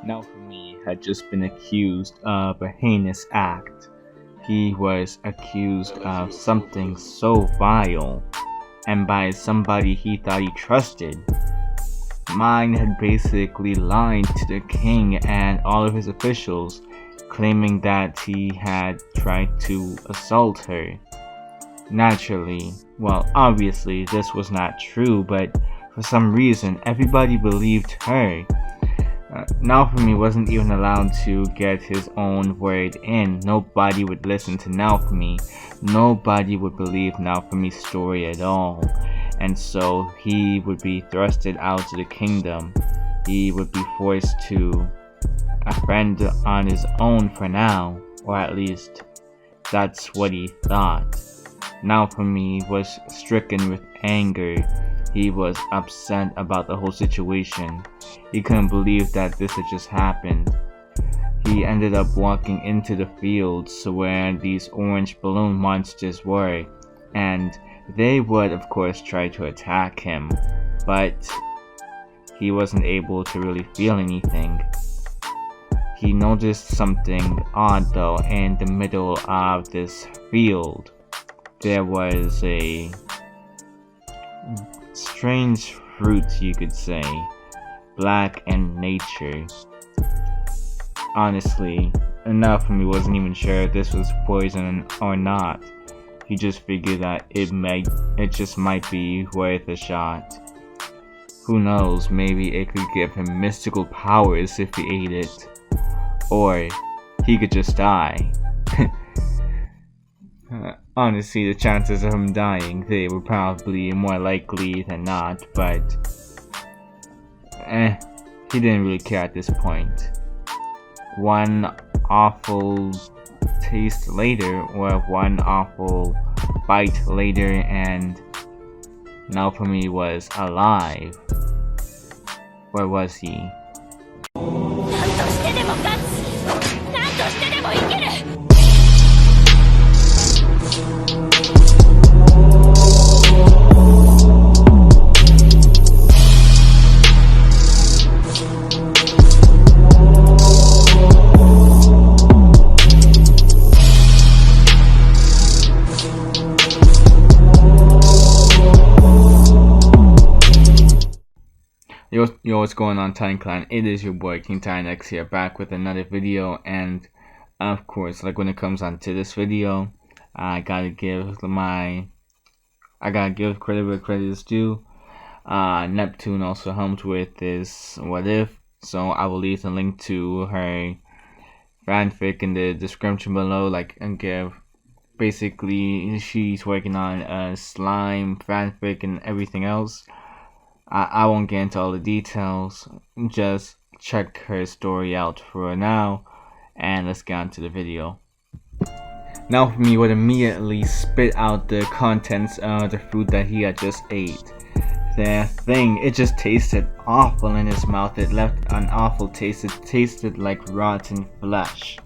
Naofumi had just been accused of a heinous act. He was accused of something so vile, and by somebody he thought he trusted. Mine had basically lied to the king and all of his officials, claiming that he had tried to assault her. Naturally, well, obviously this was not true, but for some reason everybody believed her. Naofumi wasn't even allowed to get his own word in. Nobody would listen to Naofumi. Nobody would believe Naofumi's story at all. And so he would be thrusted out of the kingdom. He would be forced to fend on his own for now, or at least that's what he thought. Naofumi was stricken with anger. He was upset about the whole situation. He couldn't believe that this had just happened. He ended up walking into the fields where these orange balloon monsters were, and they would of course try to attack him, but he wasn't able to really feel anything. He noticed something odd though. In the middle of this field, there was a strange fruit, you could say, black in nature. Honestly, Naofumi wasn't even sure if this was poison or not. He just figured that it just might be worth a shot. Who knows, maybe it could give him mystical powers if he ate it. Or he could just die. Honestly, the chances of him dying, they were probably more likely than not, but he didn't really care at this point. One awful taste later, or one awful bite later, and Naofumi was alive. Where was he? Yo, what's going on, Titan Clan? It is your boy KingTitanX here, back with another video. And of course, like when it comes on to this video, I gotta give credit where credit is due. Neptune also helped with this What If, so I will leave the link to her fanfic in the description below. Basically, she's working on a slime fanfic and everything else. I won't get into all the details, just check her story out for now, and let's get on to the video. Naofumi would immediately spit out the contents of the fruit that he had just ate. The thing, it just tasted awful in his mouth. It left an awful taste. It tasted like rotten flesh.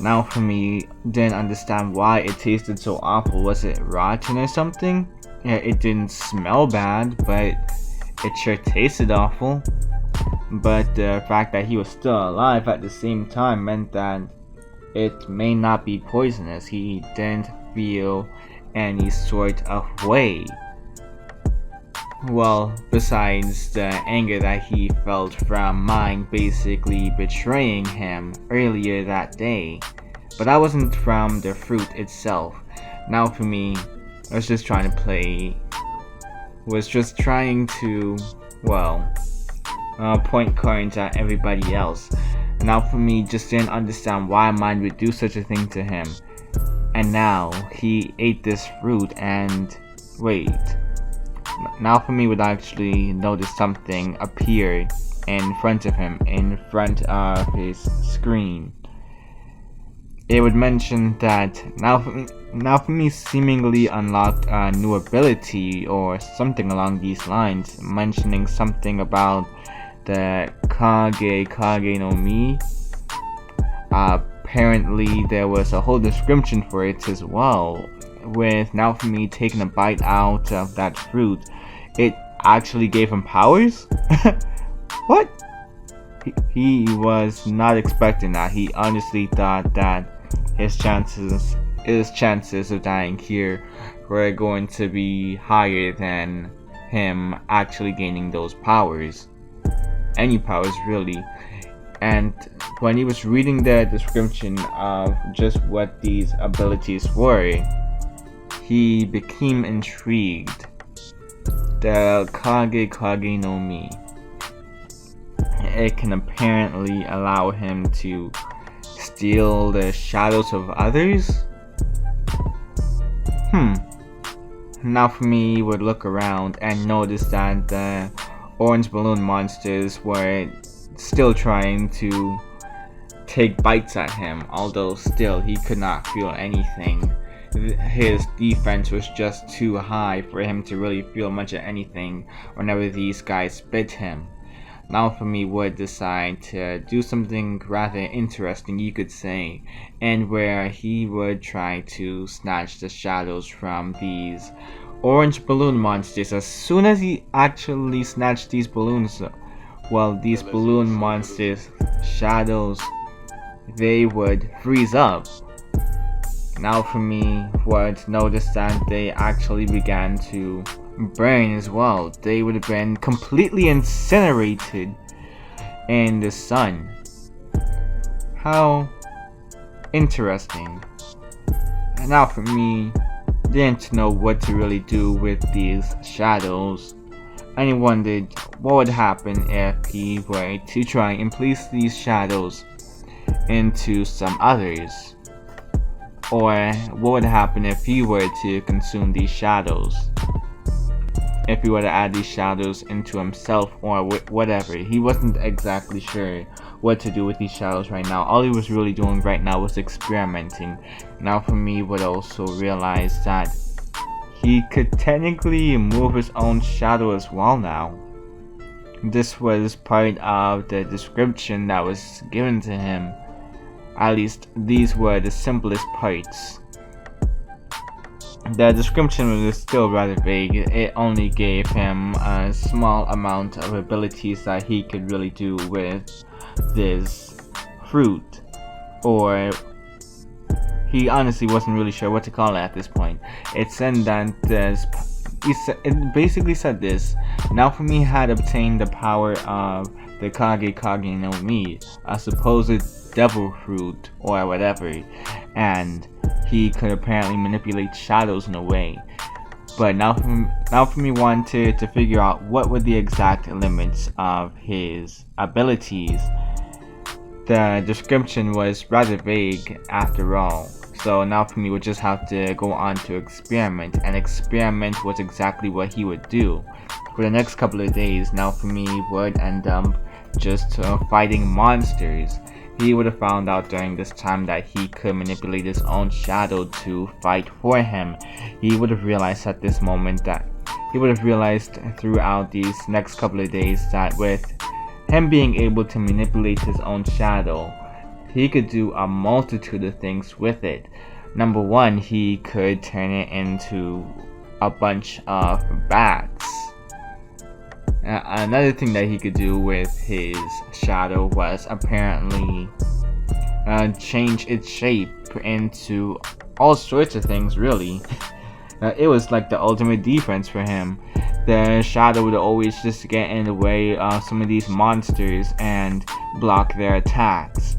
Naofumi didn't understand why it tasted so awful. Was it rotten or something? Yeah, it didn't smell bad, but it sure tasted awful. But the fact that he was still alive at the same time meant that it may not be poisonous. He didn't feel any sort of way. Well, besides the anger that he felt from Mine basically betraying him earlier that day. But that wasn't from the fruit itself. Naofumi was just trying to point cards at everybody else. Naofumi just didn't understand why Mine would do such a thing to him. And now he ate this fruit, and wait, Naofumi would actually notice something appear in front of him, in front of his screen. It would mention that Naofumi seemingly unlocked a new ability or something along these lines, mentioning something about the Kage Kage no Mi. Apparently there was a whole description for it as well. With Naofumi taking a bite out of that fruit, it actually gave him powers? What? he was not expecting that. He honestly thought that his chances of dying here were going to be higher than him actually gaining those powers. Any powers, really. And when he was reading the description of just what these abilities were, he became intrigued. The Kage Kage no Mi. It can apparently allow him to steal the shadows of others? Naofumi would look around and notice that the orange balloon monsters were still trying to take bites at him, although still he could not feel anything. His defense was just too high for him to really feel much of anything whenever these guys bit him. Naofumi would decide to do something rather interesting, you could say, and where he would try to snatch the shadows from these orange balloon monsters. As soon as he actually snatched these balloons, well, these balloon monsters' shadows, they would freeze up. Naofumi would notice that they actually began to burn as well. They would have been completely incinerated in the sun. How interesting. Naofumi didn't know what to really do with these shadows, and he wondered what would happen if he were to try and place these shadows into some others, or what would happen if he were to consume these shadows, if he were to add these shadows into himself or whatever. He wasn't exactly sure what to do with these shadows right now. All he was really doing right now was experimenting. Naofumi would also realize that he could technically move his own shadow as well now. This was part of the description that was given to him. At least these were the simplest parts. The description was still rather vague. It only gave him a small amount of abilities that he could really do with this fruit, or he honestly wasn't really sure what to call it at this point. It said that it basically said this: Naofumi had obtained the power of the Kage Kage no Mi, a supposed devil fruit or whatever, and he could apparently manipulate shadows in a way. But Naofumi wanted to figure out what were the exact limits of his abilities. The description was rather vague after all, so Naofumi would just have to go on to experiment, and experiment was exactly what he would do. For the next couple of days, Naofumi would end up just fighting monsters. He would have found out during this time that he could manipulate his own shadow to fight for him. He would have realized at this moment that he would have realized throughout these next couple of days that with him being able to manipulate his own shadow, he could do a multitude of things with it. Number one, he could turn it into a bunch of bats. Another thing that he could do with his shadow was apparently change its shape into all sorts of things, really. It was like the ultimate defense for him. The shadow would always just get in the way of some of these monsters and block their attacks.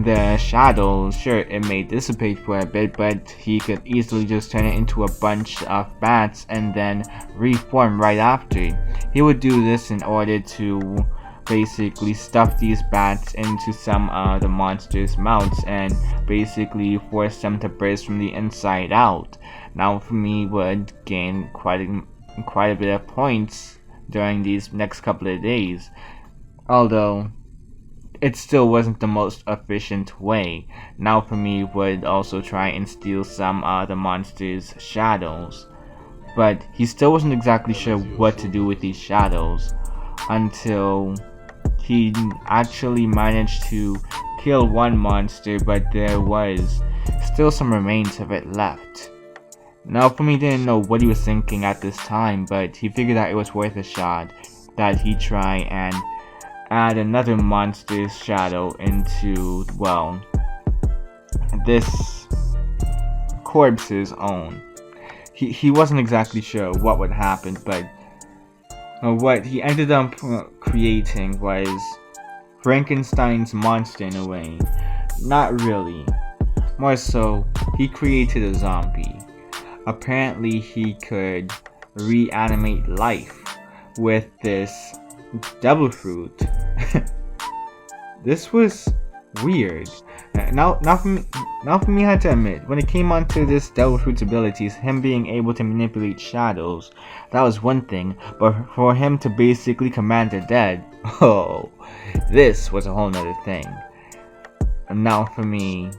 The shadow, sure, it may dissipate for a bit, but he could easily just turn it into a bunch of bats and then reform right after. He would do this in order to basically stuff these bats into some of the monsters' mouths and basically force them to burst from the inside out. Naofumi would gain quite a bit of points during these next couple of days, although it still wasn't the most efficient way. Naofumi would also try and steal some of the monsters' shadows, but he still wasn't exactly sure what to do with these shadows until he actually managed to kill one monster, but there was still some remains of it left. Naofumi didn't know what he was thinking at this time, but he figured that it was worth a shot, that he try and add another monster's shadow into, well, this corpse's own. He wasn't exactly sure what would happen, but what he ended up creating was Frankenstein's monster in a way. Not really. More so, he created a zombie. Apparently he could reanimate life with this devil fruit. This was weird. Now for me, I had to admit, when it came onto this devil fruit's abilities, him being able to manipulate shadows, that was one thing, but for him to basically command the dead, oh, this was a whole nother thing. And now for me,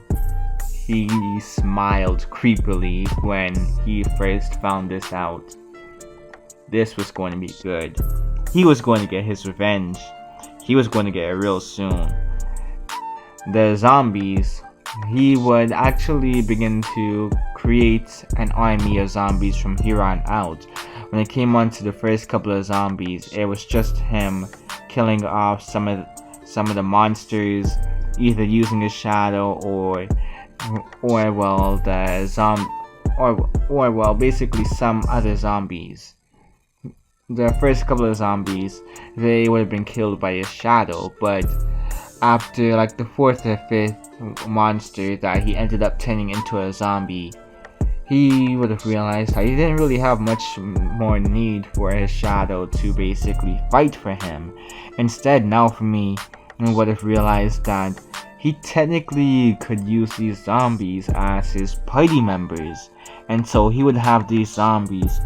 he smiled creepily when he first found this out. This was going to be good. He was going to get his revenge. He was going to get it real soon. The zombies, he would actually begin to create an army of zombies from here on out. When it came on to the first couple of zombies, it was just him killing off some of the monsters, either using his shadow or basically some other zombies. The first couple of zombies, they would have been killed by his shadow, but after like the fourth or fifth monster that he ended up turning into a zombie, he would have realized that he didn't really have much more need for his shadow to basically fight for him. Instead, Naofumi would have realized that he technically could use these zombies as his party members, and so he would have these zombies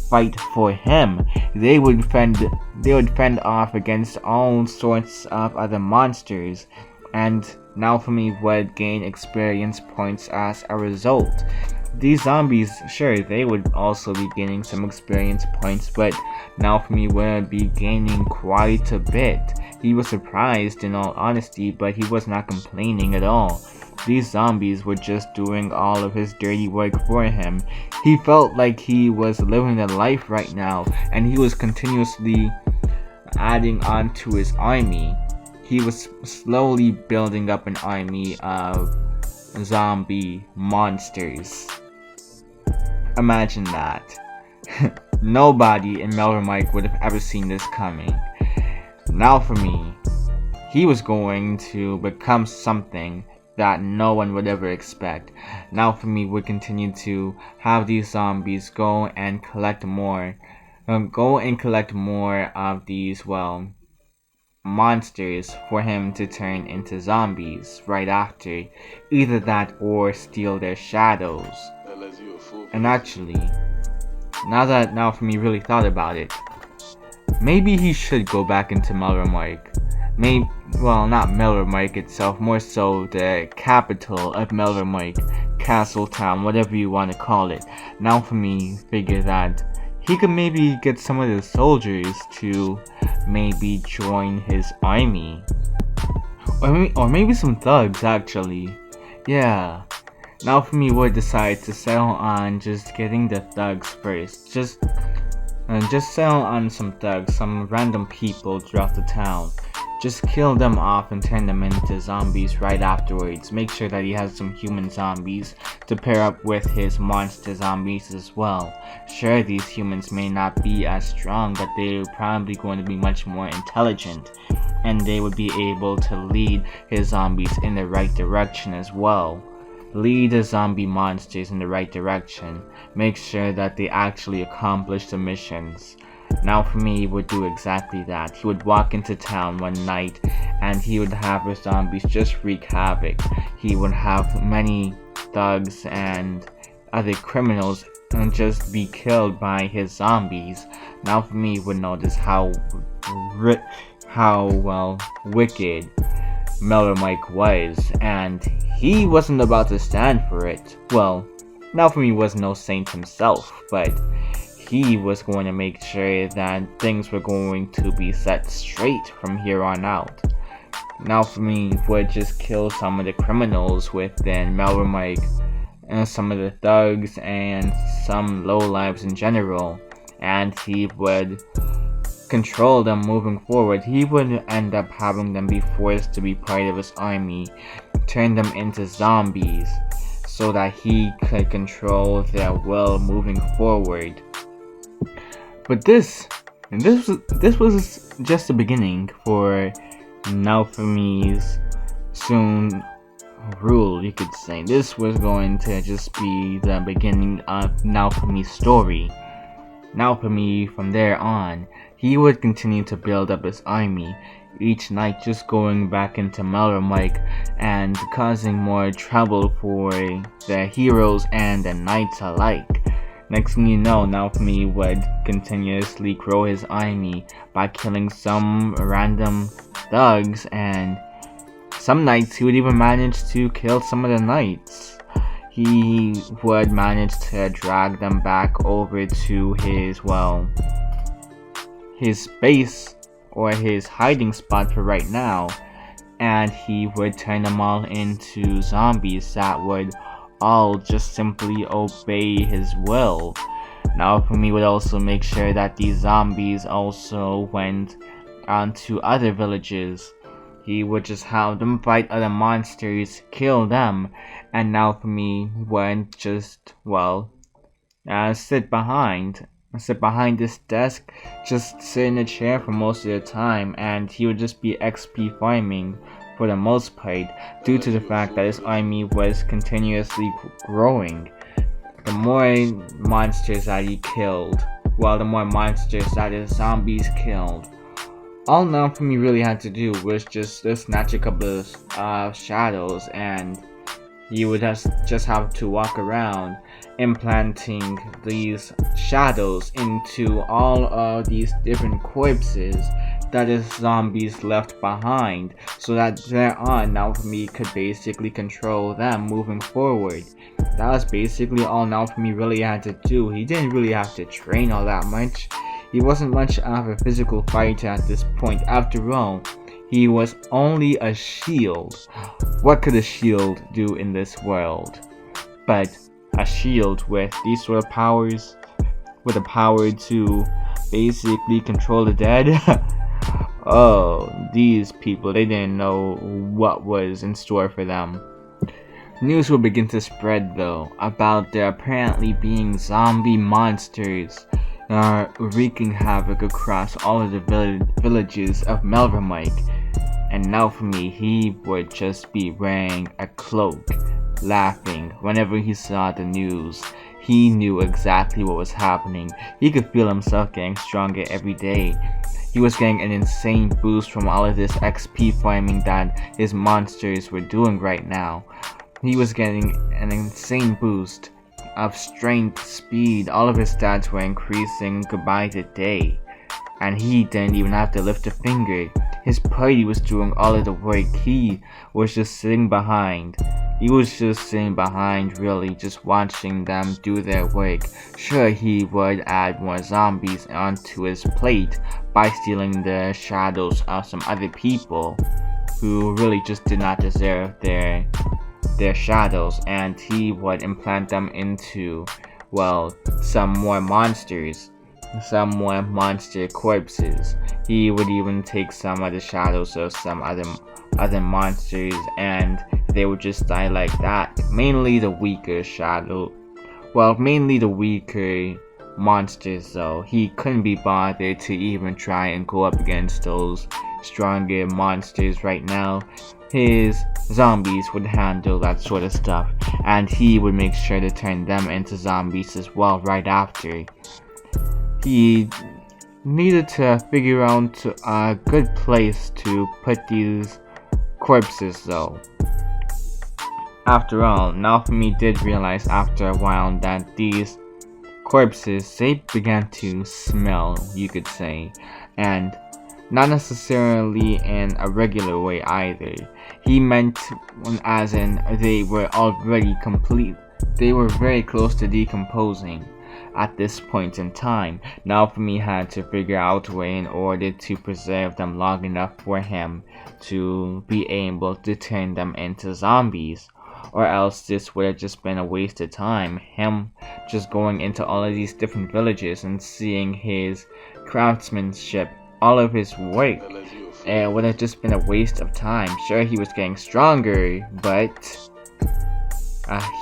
fight for him. They would fend off against all sorts of other monsters, and Naofumi would gain experience points as a result. These zombies, sure, they would also be gaining some experience points, but Naofumi would be gaining quite a bit. He was surprised in all honesty, but he was not complaining at all. These zombies were just doing all of his dirty work for him. He felt like he was living a life right now, and he was continuously adding on to his army. He was slowly building up an army of zombie monsters. Imagine that. Nobody in Melromike would have ever seen this coming. Naofumi, he was going to become something that no one would ever expect. Naofumi would continue to have these zombies go and collect more of these, well, monsters for him to turn into zombies right after. Either that or steal their shadows. And actually, now that Naofumi really thought about it, maybe he should go back into Melromike. Well, not Melromike itself, more so the capital of Melromike, Castle Town, whatever you want to call it. Naofumi figured that he could maybe get some of the soldiers to maybe join his army. Or maybe some thugs, actually. Yeah. Naofumi would decide to settle on just getting the thugs first. Just settle on some thugs, some random people throughout the town. Just kill them off and turn them into zombies right afterwards. Make sure that he has some human zombies to pair up with his monster zombies as well. Sure, these humans may not be as strong, but they're probably going to be much more intelligent, and they would be able to lead his zombies in the right direction as well. Lead the zombie monsters in the right direction. Make sure that they actually accomplish the missions. Naofumi, he would do exactly that. He would walk into town one night and he would have his zombies just wreak havoc. He would have many thugs and other criminals and just be killed by his zombies. Naofumi would notice how wicked Melromike was, and he wasn't about to stand for it. Well, Naofumi was no saint himself, but he was going to make sure that things were going to be set straight from here on out. Naofumi would just kill some of the criminals within Melromike, and some of the thugs, and some lowlives in general, and he would control them moving forward. He would end up having them be forced to be part of his army, turn them into zombies, so that he could control their will moving forward. But this was just the beginning for Naofumi's soon rule, you could say. This was going to just be the beginning of Naofumi's story. Naofumi, from there on, he would continue to build up his army, each night just going back into Melromike and causing more trouble for the heroes and the knights alike. Next thing you know, Naofumi would continuously grow his army by killing some random thugs, and some nights he would even manage to kill some of the knights. He would manage to drag them back over to his base, or his hiding spot for right now, and he would turn them all into zombies that would all just simply obey his will. Naofumi would also make sure that these zombies also went onto other villages. He would just have them fight other monsters, kill them, and Naofumi would just, sit behind this desk, just sit in a chair for most of the time, and he would just be XP farming for the most part, due to the fact that his army was continuously growing. The more monsters that he killed, the more monsters that his zombies killed. All Naofumi really had to do was just snatch a couple of shadows, and he would just have to walk around implanting these shadows into all of these different corpses that his zombies left behind, so that thereon Naofumi could basically control them moving forward. That was basically all Naofumi really had to do. He didn't really have to train all that much. He wasn't much of a physical fighter at this point. After all, he was only a shield. What could a shield do in this world? But a shield with these sort of powers, with the power to basically control the dead. Oh, these people, they didn't know what was in store for them. News will begin to spread, though, about there apparently being zombie monsters wreaking havoc across all of the villages of Melromike. And Naofumi, he would just be wearing a cloak, laughing whenever he saw the news. He knew exactly what was happening. He could feel himself getting stronger every day. He was getting an insane boost from all of this XP farming that his monsters were doing right now. He was getting an insane boost of strength, speed. All of his stats were increasing by the day, and he didn't even have to lift a finger. His party was doing all of the work. He was just sitting behind. Really, just watching them do their work. Sure, he would add more zombies onto his plate by stealing the shadows of some other people who really just did not deserve their shadows, and he would implant them into, some more monsters, some more monster corpses. He would even take some of the shadows of some other monsters, and they would just die like that. Mainly the weaker monsters, though. He couldn't be bothered to even try and go up against those stronger monsters right now. His zombies would handle that sort of stuff, and he would make sure to turn them into zombies as well right after. He needed to figure out a good place to put these corpses, though. After all, Naofumi did realize after a while that these corpses, they began to smell, you could say, and not necessarily in a regular way either. He meant as in they were already complete. They were very close to decomposing at this point in time. Naofumi had to figure out a way in order to preserve them long enough for him to be able to turn them into zombies, or else this would have just been a waste of time. Him just going into all of these different villages and seeing his craftsmanship all of his work. It would have just been a waste of time. Sure, he was getting stronger, but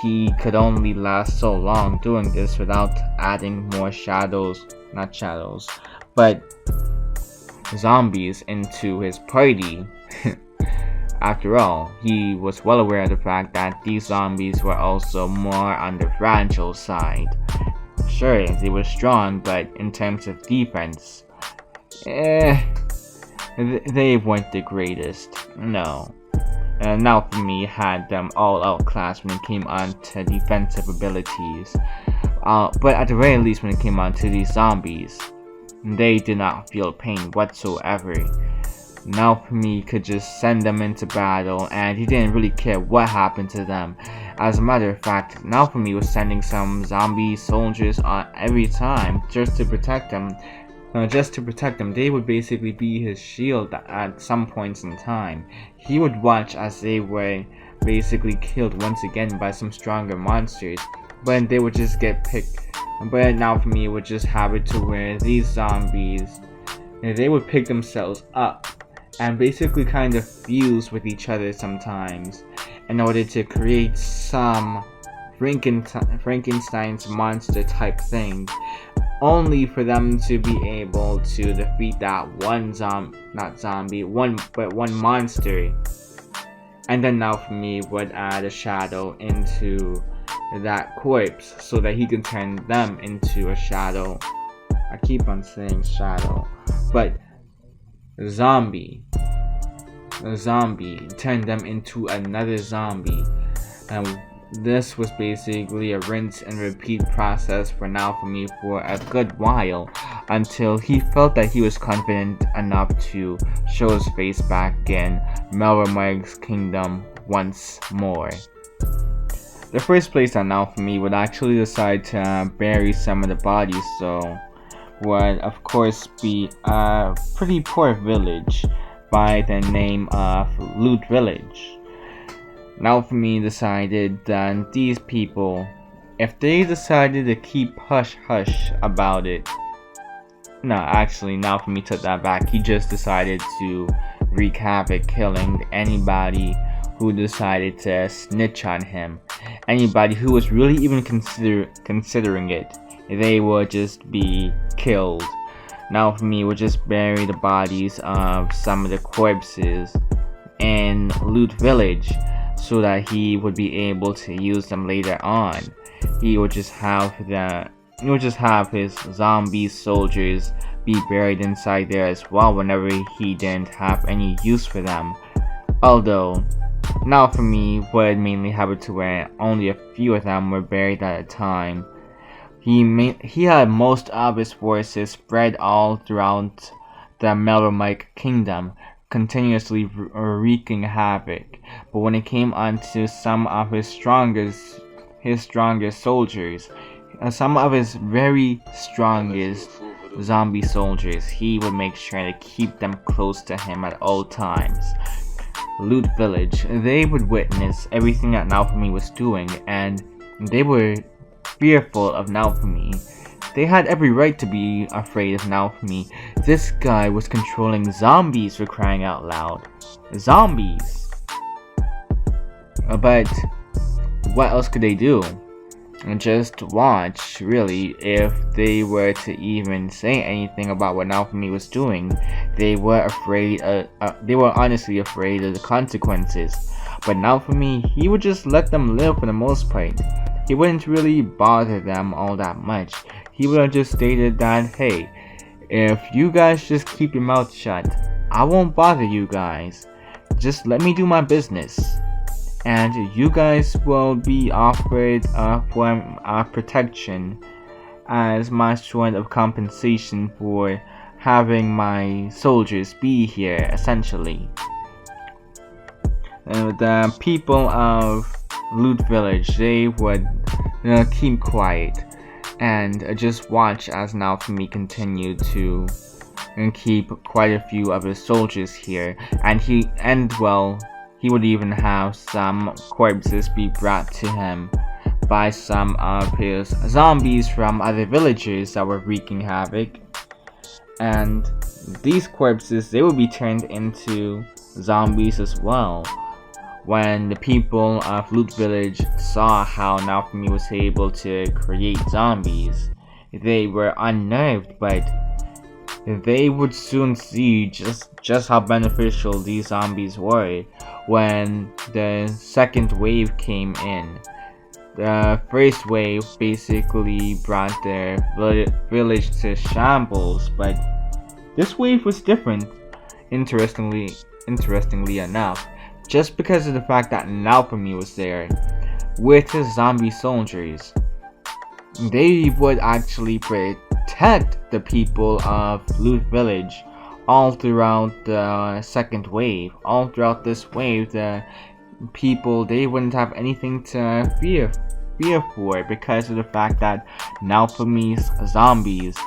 he could only last so long doing this without adding more not shadows, but zombies into his party. After all, he was well aware of the fact that these zombies were also more on the fragile side. Sure, they were strong, but in terms of defense, they weren't the greatest. No. Naofumi had them all outclassed when it came on to defensive abilities. But at the very least, when it came on to these zombies, they did not feel pain whatsoever. Naofumi could just send them into battle, and he didn't really care what happened to them. As a matter of fact, Naofumi was sending some zombie soldiers on every time just to protect them. They would basically be his shield at some points in time. He would watch as they were basically killed once again by some stronger monsters, but they would just get picked. But Naofumi would just have it to where these zombies, they would pick themselves up and basically kind of fuse with each other sometimes in order to create some Frankenstein's monster type thing, only for them to be able to defeat that one monster. And then Naofumi would add a shadow into that corpse so that he can turn them into a shadow. I keep on saying shadow, but zombie turned them into another zombie. And this was basically a rinse and repeat process for Naofumi for a good while, until he felt that he was confident enough to show his face back in Melromar's kingdom once more. The first place that Naofumi would actually decide to bury some of the bodies, so would of course be a pretty poor village by the name of Loot Village. Naofumi decided that these people, if they decided to keep hush-hush about it, no, actually Naofumi took that back. He just decided to wreak havoc, killing anybody who decided to snitch on him. Anybody who was really even considering it, they would just be killed. Naofumi would just bury the bodies of some of the corpses in Loot Village so that he would be able to use them later on. He would just have his zombie soldiers be buried inside there as well whenever he didn't have any use for them. Although Naofumi would mainly have it to where only a few of them were buried at a time. He had most of his forces spread all throughout the Melromarc kingdom, continuously wreaking havoc. But when it came onto some of his strongest soldiers, some of his very strongest zombie soldiers, he would make sure to keep them close to him at all times. Loot Village, they would witness everything that Naofumi was doing, and they were fearful of Naofumi. They had every right to be afraid of Naofumi. This guy was controlling zombies, for crying out loud. Zombies! But what else could they do? Just watch, really. If they were to even say anything about what Naofumi was doing, they were honestly afraid of the consequences. But Naofumi, he would just let them live for the most part. He wouldn't really bother them all that much. He would have just stated that, hey, if you guys just keep your mouth shut, I won't bother you guys. Just let me do my business. And you guys will be offered protection as my sort of compensation for having my soldiers be here, essentially. The people of Loot Village, they would keep quiet and just watch as Naofumi continued to keep quite a few of his soldiers here, and he would even have some corpses be brought to him by some of his zombies from other villagers that were wreaking havoc. and these corpses, they would be turned into zombies as well. When the people of Loot Village saw how Naofumi was able to create zombies, they were unnerved, but they would soon see just how beneficial these zombies were when the second wave came in. The first wave basically brought their village to shambles, but this wave was different, interestingly enough, just because of the fact that Naofumi was there with his zombie soldiers. They would actually protect the people of Loot Village all throughout the second wave. All throughout this wave, the people, they wouldn't have anything to fear for because of the fact that Naofumi's zombies,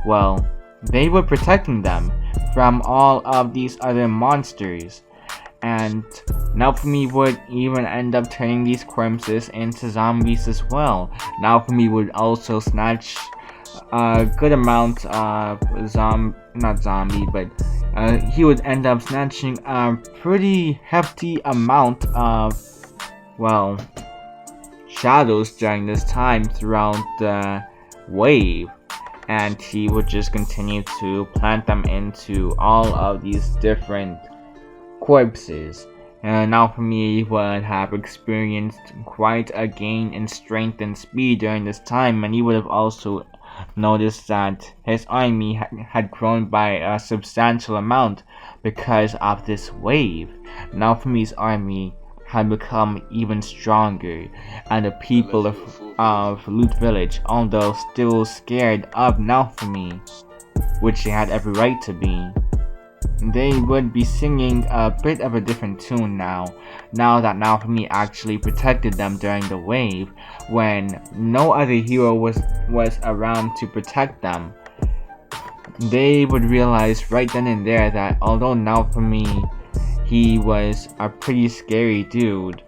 well, they were protecting them from all of these other monsters. And Naofumi would even end up turning these corpses into zombies as well. Naofumi would also snatch a good amount of he would end up snatching a pretty hefty amount of, well, shadows during this time throughout the wave. And he would just continue to plant them into all of these different corpses. And Naofumi would have experienced quite a gain in strength and speed during this time, and he would have also noticed that his army had grown by a substantial amount because of this wave. Naofumi's army had become even stronger, and the people of Loot Village, although still scared of Naofumi, which they had every right to be, they would be singing a bit of a different tune now that Naofumi actually protected them during the wave, when no other hero was around to protect them. They would realize right then and there that although Naofumi, he was a pretty scary dude,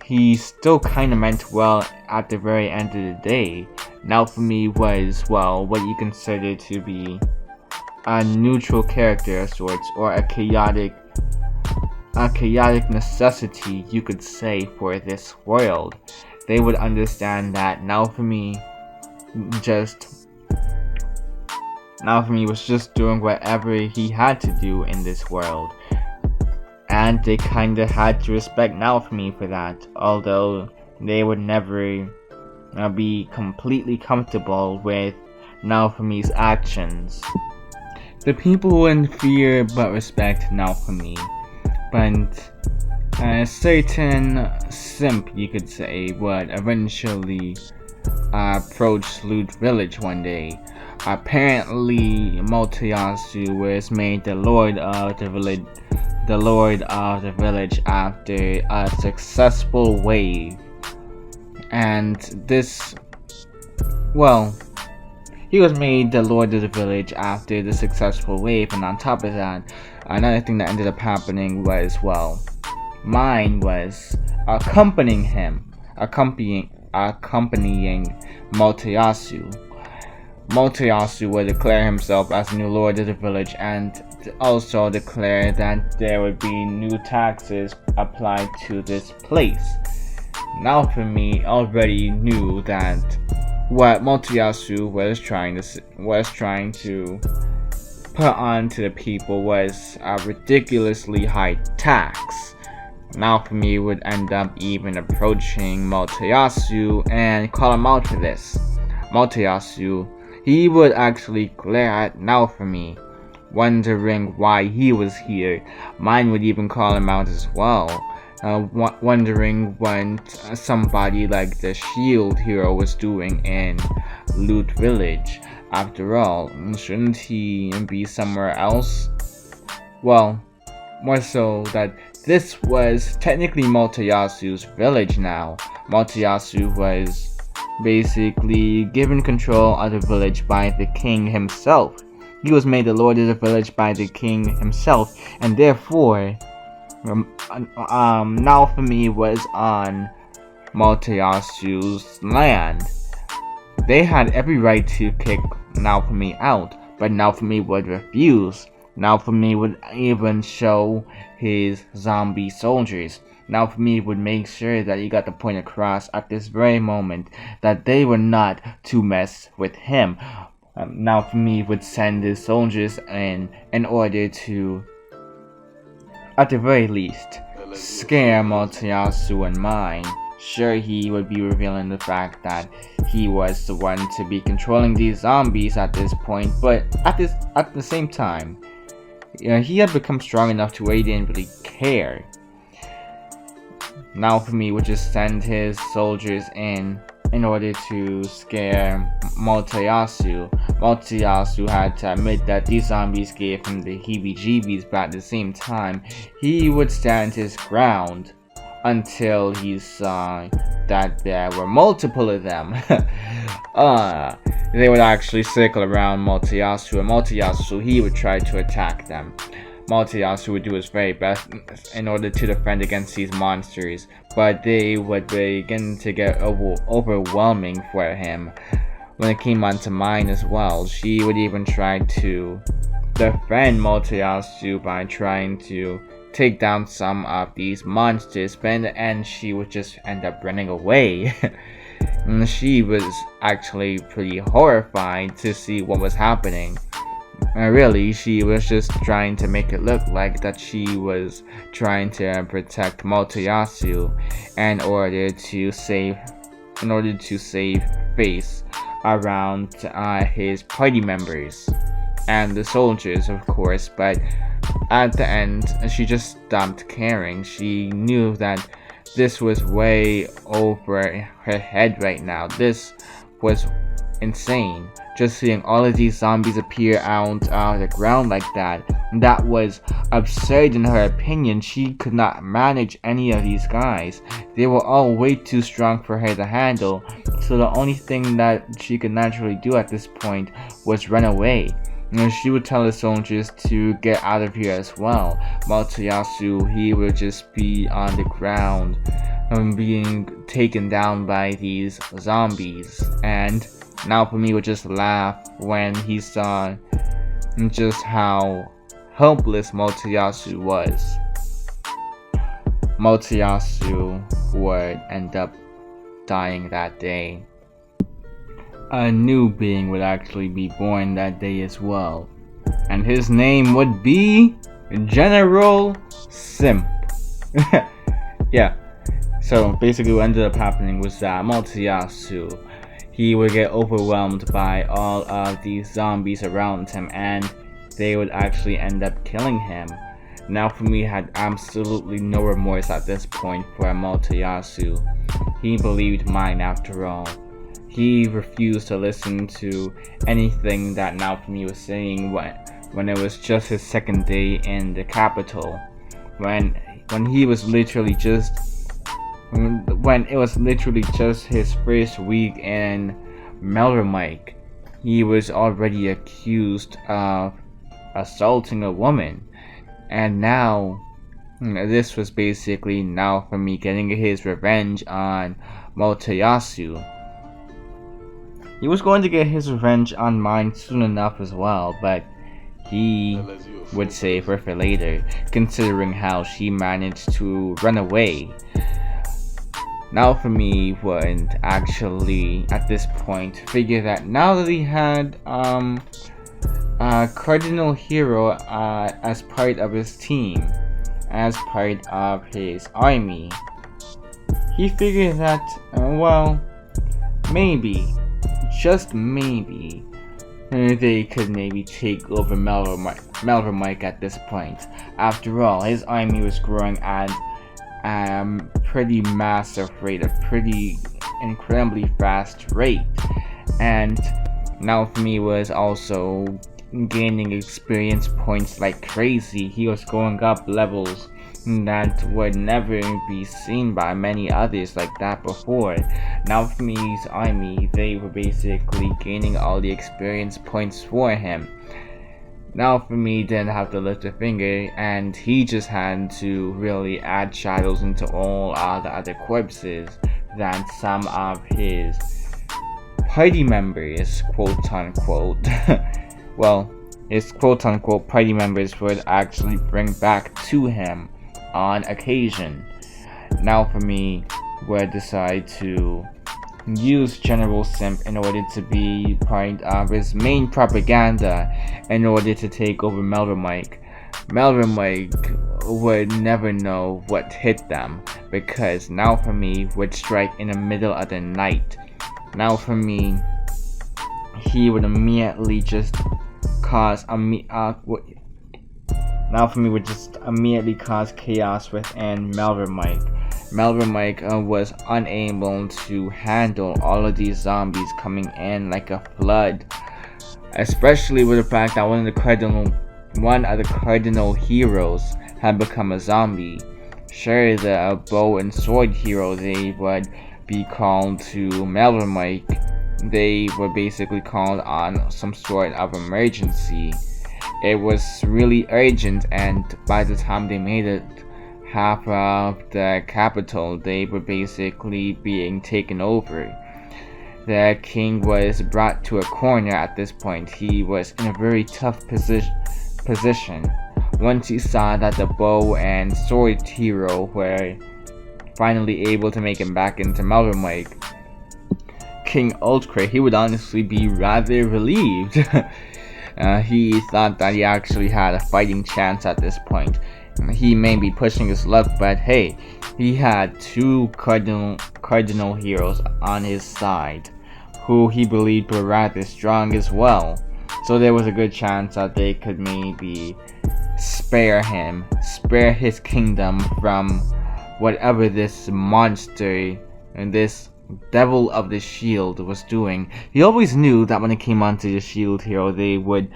he still kinda meant well at the very end of the day. Naofumi was, well, what you consider to be a neutral character of sorts, or a chaotic necessity, you could say, for this world. They would understand that Naofumi was just doing whatever he had to do in this world, and they kinda had to respect Naofumi for that, although they would never be completely comfortable with Naofumi's actions. The people wouldn't fear but respect Naofumi, but a certain simp, you could say, would eventually approach Loot Village one day. Apparently, Motoyasu was made the lord of the village after a successful wave, and this, well, he was made the lord of the village after the successful wave, and on top of that, another thing that ended up happening was, well, Mine was accompanying Motoyasu. Motoyasu would declare himself as new lord of the village, and also declare that there would be new taxes applied to this place. Naofumi already knew that what Motoyasu was trying to put on to the people was a ridiculously high tax. Naofumi would end up even approaching Motoyasu and call him out for this. Motoyasu, he would actually glare at Naofumi, wondering why he was here. Mine would even call him out as well, wondering what somebody like the Shield hero was doing in Loot Village. After all, shouldn't he be somewhere else? Well, more so that this was technically Motoyasu's village now. Motoyasu was basically given control of the village by the king himself. He was made the lord of the village by the king himself, and therefore Naofumi was on Motoyasu's land. They had every right to kick Naofumi out, but Naofumi would refuse. Naofumi would even show his zombie soldiers. Naofumi would make sure that he got the point across at this very moment that they were not to mess with him. Naofumi would send his soldiers in order to, at the very least, scare Motoyasu and mine. Sure, he would be revealing the fact that he was the one to be controlling these zombies at this point, but at the same time, he had become strong enough to where he didn't really care. Naofumi would just send his soldiers in order to scare Motoyasu. Motoyasu had to admit that these zombies gave him the heebie-jeebies, but at the same time, he would stand his ground until he saw that there were multiple of them. They would actually circle around Motoyasu, and Motoyasu, he would try to attack them. Motoyasu would do his very best in order to defend against these monsters, but they would begin to get overwhelming for him. When it came onto mine as well, she would even try to defend Motoyasu by trying to take down some of these monsters, but in the end she would just end up running away. And she was actually pretty horrified to see what was happening. Really, she was just trying to make it look like that she was trying to protect Motoyasu in order to save face around his party members and the soldiers, of course. But at the end, she just stopped caring. She knew that this was way over her head right now. This was insane. Just seeing all of these zombies appear out of the ground like that was absurd in her opinion. She could not manage any of these guys. They were all way too strong for her to handle, so the only thing that she could naturally do at this point was run away. And she would tell the soldiers to get out of here as well. Motoyasu, he would just be on the ground being taken down by these zombies, and Naofumi would just laugh when he saw just how helpless Motoyasu was. Motoyasu would end up dying that day. A new being would actually be born that day as well, and his name would be General Simp. Yeah, so basically what ended up happening was that Motoyasu, he would get overwhelmed by all of these zombies around him, and they would actually end up killing him. Naofumi had absolutely no remorse at this point for Motoyasu. He believed mine after all. He refused to listen to anything that Naofumi was saying when it was just his second day in the capital. When it was literally just his first week in Melromike, he was already accused of assaulting a woman. And now, this was basically Naofumi getting his revenge on Motoyasu. He was going to get his revenge on mine soon enough as well, but he would save her for later, considering how she managed to run away. Naofumi would actually, at this point, figure that now that he had Cardinal Hero as part of his team, as part of his army, he figured that, well, maybe, just maybe, they could maybe take over Melromike at this point. After all, his army was growing at pretty massive rate, a pretty incredibly fast rate, and Naofumi was also gaining experience points like crazy. He was going up levels that would never be seen by many others like that before. Naofumi's army, they were basically gaining all the experience points for him. Naofumi didn't have to lift a finger, and he just had to really add shadows into all the other corpses that some of his party members, quote unquote, well, his quote-unquote party members would actually bring back to him on occasion. Naofumi would decide to use General Simp in order to be part of his main propaganda in order to take over Melromike. Melromike would never know what hit them because Naofumi would strike in the middle of the night. Naofumi, he would immediately just cause Naofumi would just immediately cause chaos within Melromike. Melromike was unable to handle all of these zombies coming in like a flood, especially with the fact that one of the cardinal heroes had become a zombie. Sure, the bow and sword hero, they would be called to Melromike. They were basically called on some sort of emergency. It was really urgent, and by the time they made it half of the capital, they were basically being taken over. The king was brought to a corner at this point. He was in a very tough position. Once he saw that the bow and sword hero were finally able to make him back into Melromike, King Ultra, he would honestly be rather relieved. He thought that he actually had a fighting chance at this point. He may be pushing his luck, but hey, he had two cardinal heroes on his side, who he believed were rather strong as well. So there was a good chance that they could maybe spare his kingdom from whatever this monster and this devil of the shield was doing. He always knew that when it came onto the shield hero, they would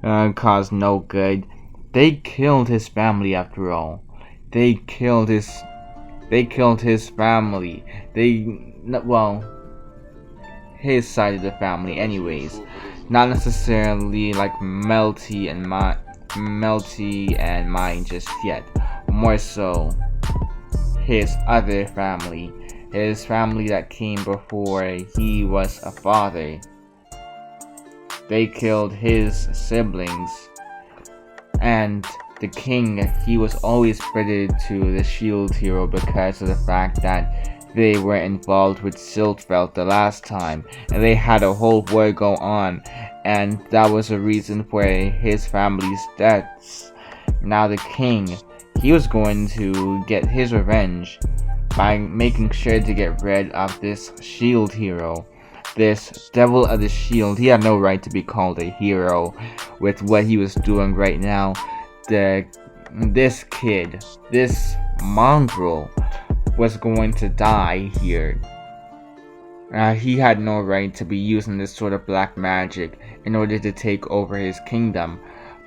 cause no good. They killed his family after all. They killed his family. His side of the family anyways. Not necessarily like Melty and mine just yet. More so his other family. His family that came before he was a father. They killed his siblings. And the king, he was always credited to the shield hero because of the fact that they were involved with Siltfeld the last time, and they had a whole war go on, and that was a reason for his family's deaths. Now the king, he was going to get his revenge by making sure to get rid of this shield hero. This devil of the shield, he had no right to be called a hero with what he was doing right now. This kid, this mongrel, was going to die here. He had no right to be using this sort of black magic in order to take over his kingdom,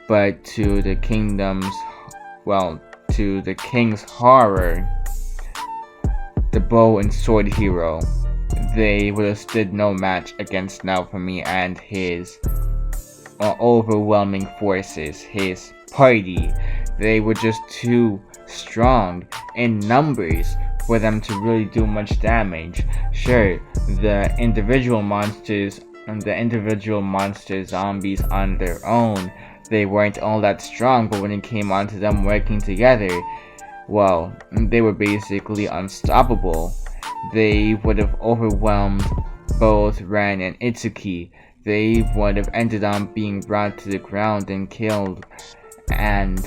but to the king's horror, the bow and sword hero, they would have stood no match against Naofumi and his overwhelming forces, his party. They were just too strong in numbers for them to really do much damage. Sure, the individual monsters zombies on their own, they weren't all that strong, but when it came on to them working together, well, they were basically unstoppable. They would have overwhelmed both Ren and Itsuki. They would have ended up being brought to the ground and killed. And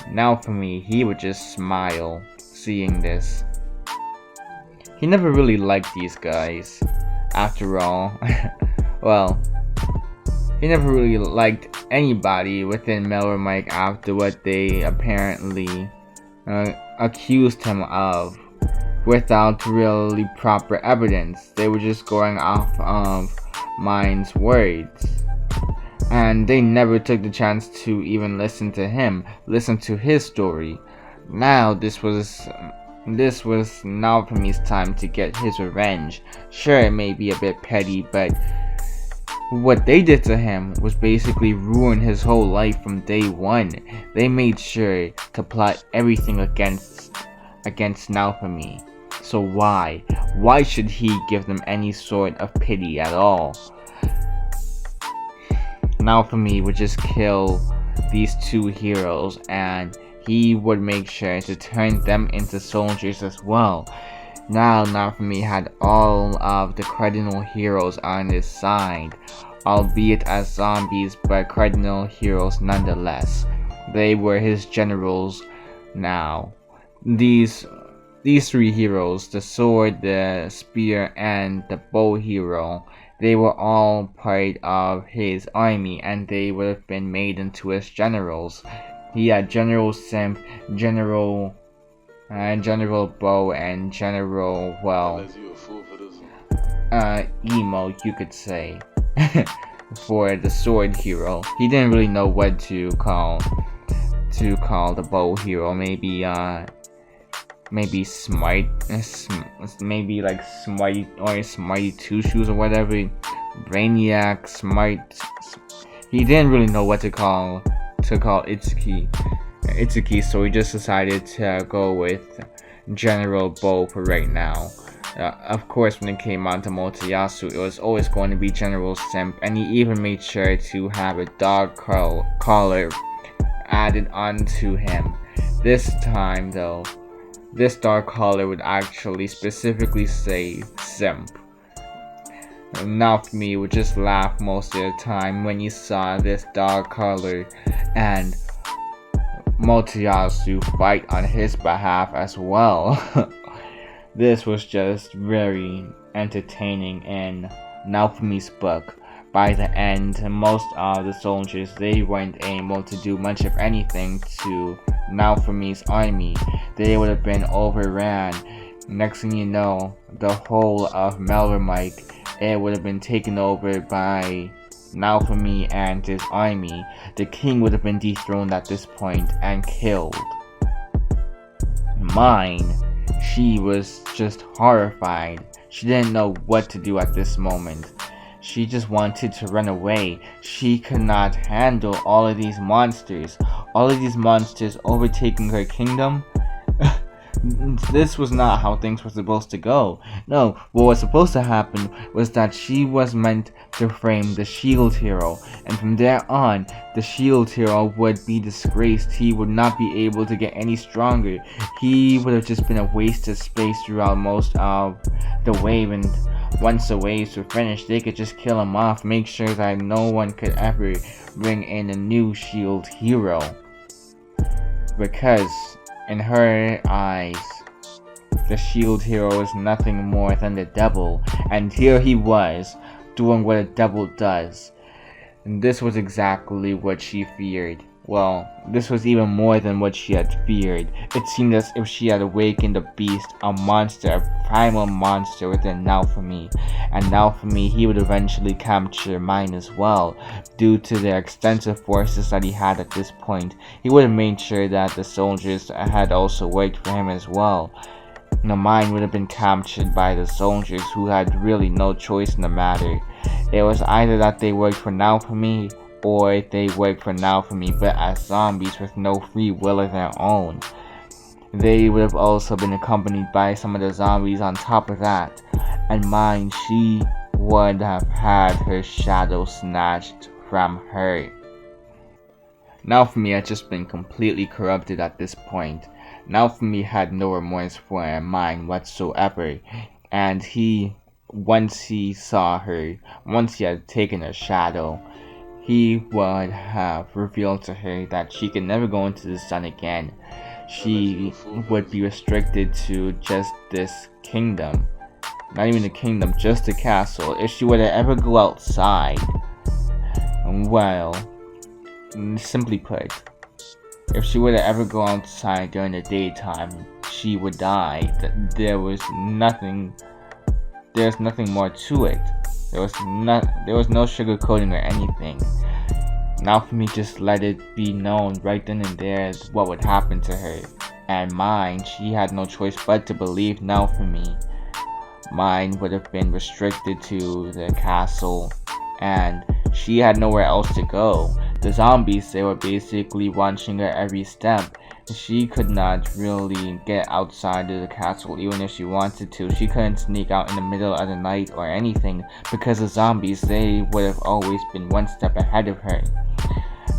Naofumi, he would just smile seeing this. He never really liked these guys, after all. Well, he never really liked anybody within Melromike after what they apparently accused him of, without really proper evidence. They were just going off of Mine's words, and they never took the chance to even listen to him, listen to his story. Now this was Naofumi's time to get his revenge. Sure, it may be a bit petty, but what they did to him was basically ruin his whole life from day one. They made sure to plot everything against Naofumi. So why should he give them any sort of pity at all? Naofumi would just kill these two heroes, and he would make sure to turn them into soldiers as well. Now Naofumi had all of the cardinal heroes on his side, albeit as zombies, but cardinal heroes nonetheless. They were his generals now. These three heroes, the sword, the spear, and the bow hero, they were all part of his army, and they would have been made into his generals. He had General Simp, General Bow, and General, well, Emo, you could say, for the sword hero. He didn't really know what to call the bow hero. Maybe Smite, maybe like Smite or Smarty Two Shoes or whatever. Brainiac, Smite. He didn't really know what to call Itsuki, so he just decided to go with General Bow for right now. Of course, when it came on to Motoyasu, it was always going to be General Simp, and he even made sure to have a dog collar added onto him. This time, though, this dog collar would actually specifically say Simp. Naofumi would just laugh most of the time when he saw this dog collar and Motoyasu fight on his behalf as well. This was just very entertaining in Naofumi's book. By the end, most of the soldiers, they weren't able to do much of anything to Naofumi's army. They would have been overran. Next thing you know, the whole of Melromike, it would have been taken over by Naofumi and his army. The king would have been dethroned at this point and killed. Mine, she was just horrified. She didn't know what to do at this moment. She just wanted to run away. She could not handle all of these monsters. All of these monsters overtaking her kingdom. This was not how things were supposed to go. No, what was supposed to happen was that she was meant to frame the shield hero, and from there on, the shield hero would be disgraced. He would not be able to get any stronger. He would have just been a waste of space throughout most of the wave, and once the waves were finished, they could just kill him off, make sure that no one could ever bring in a new shield hero. Because in her eyes, the shield hero is nothing more than the devil, and here he was, doing what a devil does. And this was exactly what she feared. Well, this was even more than what she had feared. It seemed as if she had awakened a beast, a monster, a primal monster within Naofumi. And Naofumi, he would eventually capture mine as well. Due to the extensive forces that he had at this point, he would have made sure that the soldiers had also worked for him as well. Now, mine would have been captured by the soldiers, who had really no choice in the matter. It was either that they worked for Naofumi, or they worked for Naofumi, but as zombies with no free will of their own. They would have also been accompanied by some of the zombies on top of that. And mine, she would have had her shadow snatched from her. Naofumi had just been completely corrupted at this point. Naofumi had no remorse for mine whatsoever, and once he saw her, once he had taken her shadow, he would have revealed to her that she could never go into the sun again. She would be restricted to just this kingdom. Not even the kingdom, just the castle. If she were to ever go outside, well, simply put, if she were to ever go outside during the daytime, she would die. There's nothing more to it. There was no sugarcoating or anything. Naofumi just let it be known right then and there what would happen to her. And mine, she had no choice but to believe Naofumi. Mine would have been restricted to the castle, and she had nowhere else to go. The zombies, they were basically watching her every step. she could not really get outside of the castle even if she wanted to. She couldn't sneak out in the middle of the night or anything because the zombies, they would have always been one step ahead of her.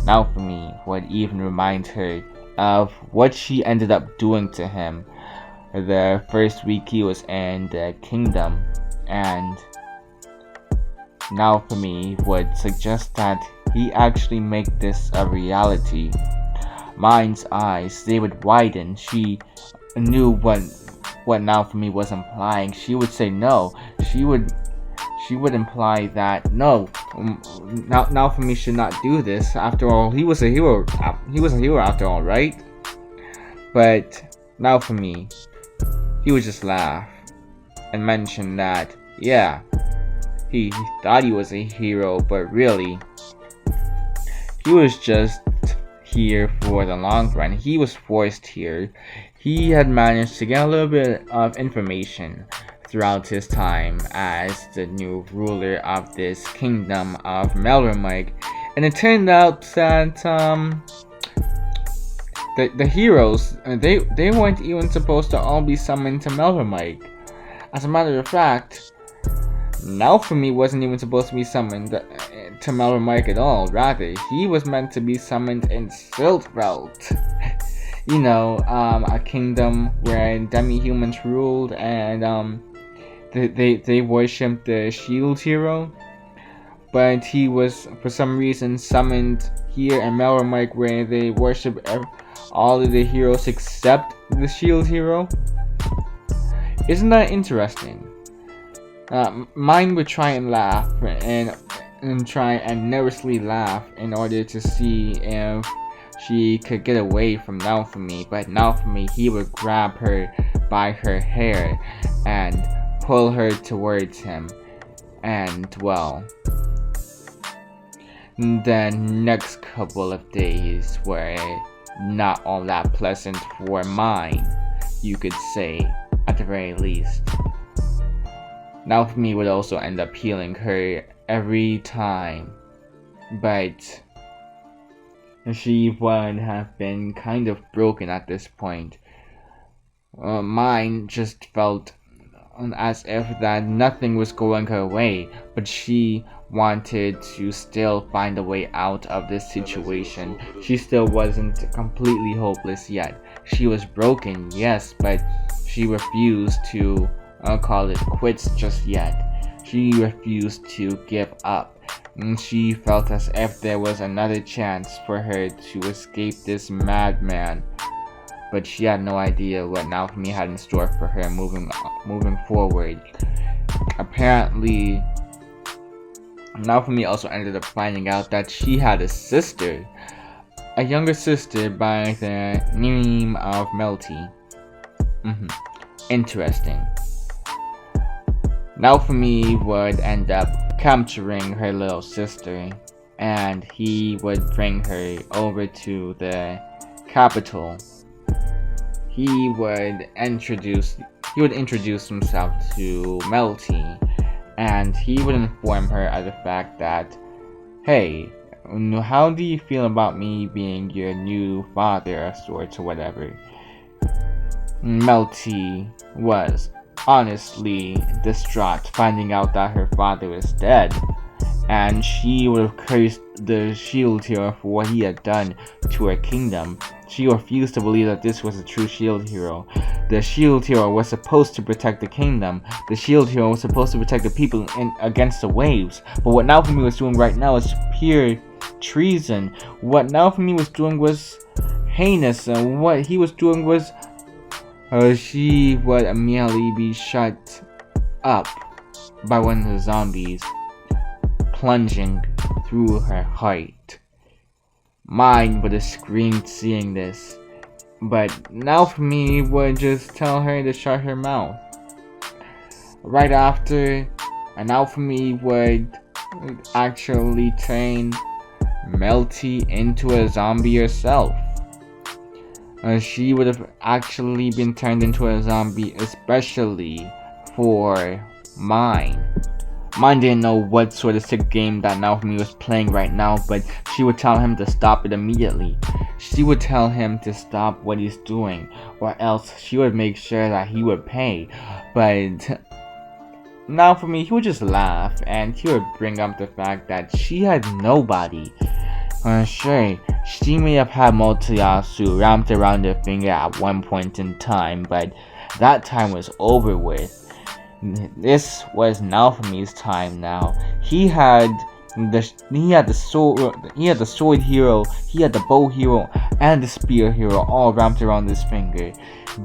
Naofumi would even remind her of what she ended up doing to him the first week he was in the kingdom, and Naofumi would suggest that he actually make this a reality. Mind's eyes, they would widen. She knew what Naofumi was implying. She would say no. She would imply that no, Naofumi should not do this. After all, he was a hero. He was a hero after all, right? But Naofumi, he would just laugh and mention that, yeah, he thought he was a hero, but really, he was just here for the long run. He was forced here. He had managed to get a little bit of information throughout his time as the new ruler of this kingdom of Melramike, and it turned out that the heroes, they weren't even supposed to all be summoned to Melramike. As a matter of fact, Naofumi wasn't even supposed to be summoned to Melramike at all. Rather, he was meant to be summoned in Siltbelt. You know, a kingdom where demi-humans ruled, and they worshipped the shield hero. But he was, for some reason, summoned here in Melramike, where they worship all of the heroes except the shield hero. Isn't that interesting? Mine would try and laugh and try and nervously laugh in order to see if she could get away from Naofumi, but Naofumi, he would grab her by her hair and pull her towards him. And well, the next couple of days were not all that pleasant for mine, you could say, at the very least. Naofumi would also end up healing her every time, but she would have been kind of broken at this point. Mine just felt as if that nothing was going her way, but she wanted to still find a way out of this situation. She still wasn't completely hopeless yet. She was broken, yes, but she refused to call it quits just yet. She refused to give up. And she felt as if there was another chance for her to escape this madman. But she had no idea what Naofumi had in store for her moving forward. Apparently, Naofumi also ended up finding out that she had a sister, a younger sister by the name of Melty. Interesting. Naofumi would end up capturing her little sister, and he would bring her over to the capital. He would introduce himself to Melty, and he would inform her of the fact that, hey, how do you feel about me being your new father of sorts or whatever? Melty was honestly distraught finding out that her father is dead, and she would have cursed the shield hero for what he had done to her kingdom. She refused to believe that this was a true shield hero. The shield hero was supposed to protect the kingdom. The shield hero was supposed to protect the people against the waves. But what Naofumi was doing right now is pure treason. What Naofumi was doing was heinous, and what he was doing was she would immediately be shut up by one of the zombies, plunging through her heart. Mine would have screamed seeing this, but Naofumi would just tell her to shut her mouth. Right after, Naofumi would actually turn Melty into a zombie herself. She would have actually been turned into a zombie especially for Mine. Mine didn't know what sort of sick game that Naofumi was playing right now, but she would tell him to stop it immediately. She would tell him to stop what he's doing, or else she would make sure that he would pay. But Naofumi, he would just laugh, and he would bring up the fact that she had nobody. Sure, she may have had Motoyasu wrapped around her finger at one point in time, but that time was over with. This was Naofumi's time now. He had the sword hero, he had the bow hero, and the spear hero all wrapped around his finger.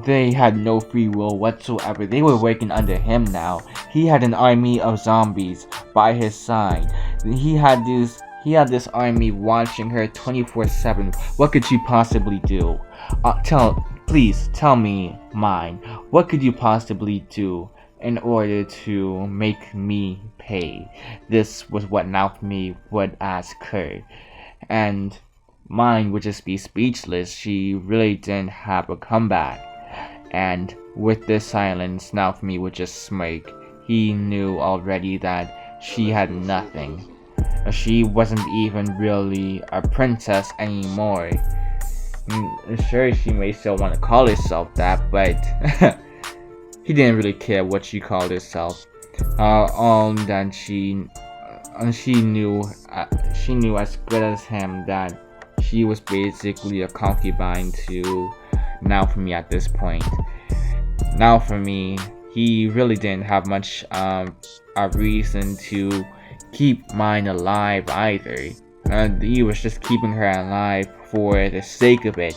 They had no free will whatsoever. They were working under him now. He had an army of zombies by his side. He had this army watching her 24/7. What could she possibly do? Please tell me, mine. What could you possibly do in order to make me pay? This was what Naofumi would ask her, and mine would just be speechless. She really didn't have a comeback, and with this silence, Naofumi would just smirk. He knew already that she had nothing. She wasn't even really a princess anymore. Sure, she may still want to call herself that, but he didn't really care what she called herself. All that she knew as good as him that she was basically a concubine to Naofumi at this point. Naofumi, he really didn't have much a reason to keep mine alive either. He was just keeping her alive for the sake of it,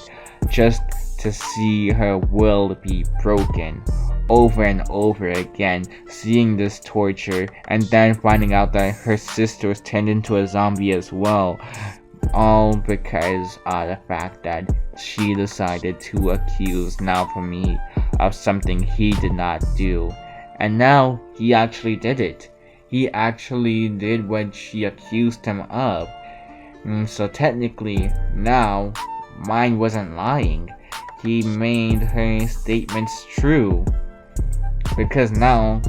just to see her will be broken over and over again, seeing this torture, and then finding out that her sister was turned into a zombie as well, all because of the fact that she decided to accuse Naofumi of something he did not do. And now he actually did it. He actually did what she accused him of. So technically, now, mine wasn't lying. He made her statements true. Because now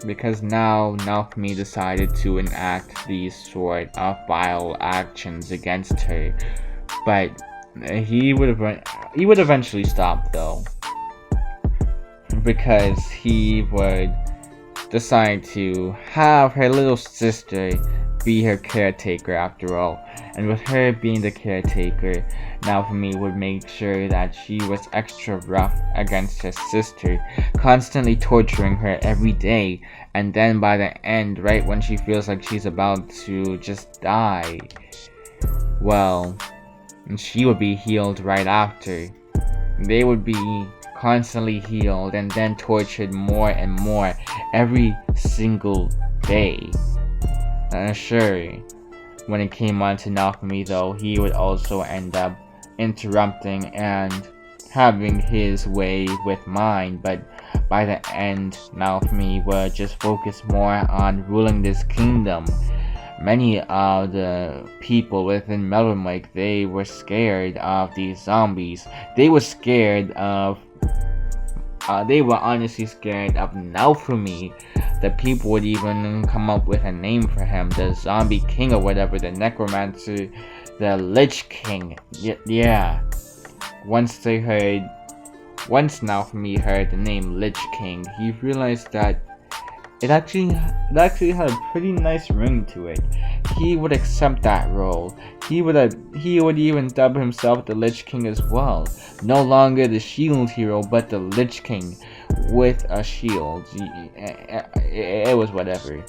Naofumi decided to enact these sort of vile actions against her. But he would eventually stop though. Because he would decide to have her little sister be her caretaker after all. And with her being the caretaker, Naofumi would make sure that she was extra rough against her sister, constantly torturing her every day, and then by the end, right when she feels like she's about to just die, well, she would be healed right after. They would be constantly healed and then tortured more and more every single day. Sure, when it came on to Naofumi though, he would also end up interrupting and having his way with mine, but by the end, Naofumi would just focus more on ruling this kingdom. Many of the people within Melbourne, they were scared of these zombies. They were honestly scared of Naofumi. The people would even come up with a name for him, the Zombie King or whatever, the Necromancer, the Lich King. Yeah. Once Naofumi heard the name Lich King, he realized that it actually had a pretty nice ring to it. He would accept that role. He would even dub himself the Lich King as well. No longer the shield hero, but the Lich King with a shield. It was whatever.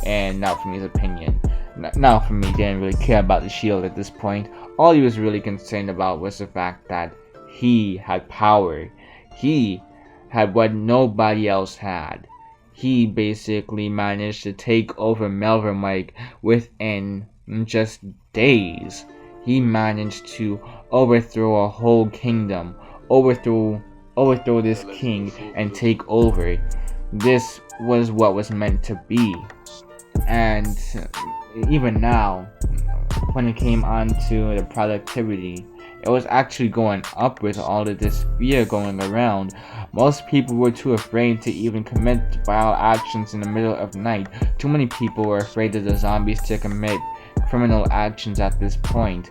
And Naofumi's opinion. Naofumi didn't really care about the shield at this point. All he was really concerned about was the fact that he had power. He had what nobody else had. He basically managed to take over Melbourne within just days. He managed to overthrow a whole kingdom, overthrow this king and take over. This was what was meant to be. And even now, when it came on to the productivity, It was actually going up with all of this fear going around. Most people were too afraid to even commit vile actions in the middle of the night. Too many people were afraid of the zombies to commit criminal actions at this point.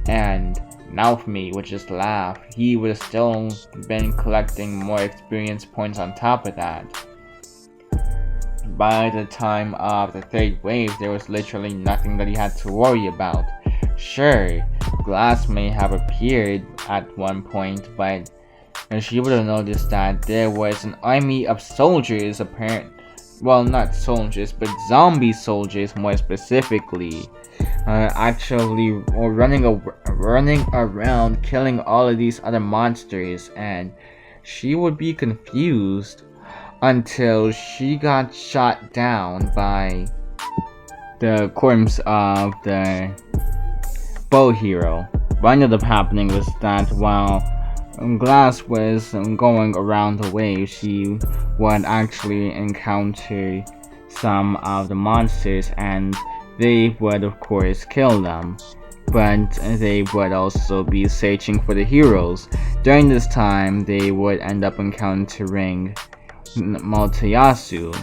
And Naofumi would just laugh. He would have still been collecting more experience points on top of that. By the time of the third wave, there was literally nothing that he had to worry about. Sure, glass may have appeared at one point, but she would have noticed that there was an army of soldiers, well, not soldiers, but zombie soldiers more specifically, actually running around killing all of these other monsters, and she would be confused until she got shot down by the corpse of the bow hero. What ended up happening was that while Glass was going around the wave, she would actually encounter some of the monsters, and they would of course kill them, but they would also be searching for the heroes. During this time, they would end up encountering Maltayasu,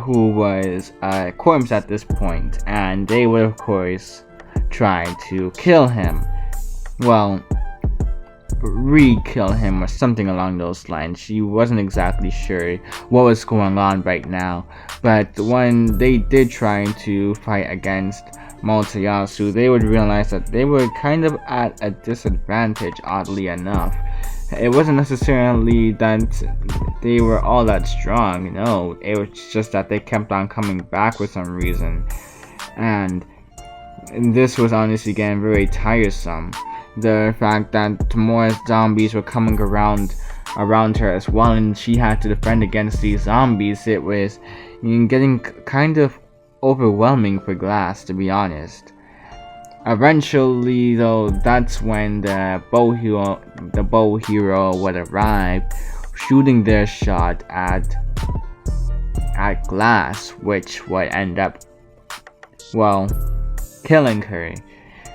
who was a corpse at this point, and they would of course try to kill him. Well, re-kill him or something along those lines. She wasn't exactly sure what was going on right now, but when they did try to fight against Maltayasu, they would realize that they were kind of at a disadvantage, oddly enough. It wasn't necessarily that they were all that strong, no, it was just that they kept on coming back for some reason, and this was honestly getting very tiresome. The fact that more zombies were coming around her as well, and she had to defend against these zombies, it was getting kind of overwhelming for Glass, to be honest. Eventually, though, that's when the bow hero would arrive, shooting their shot at Glass, which would end up, well, killing her.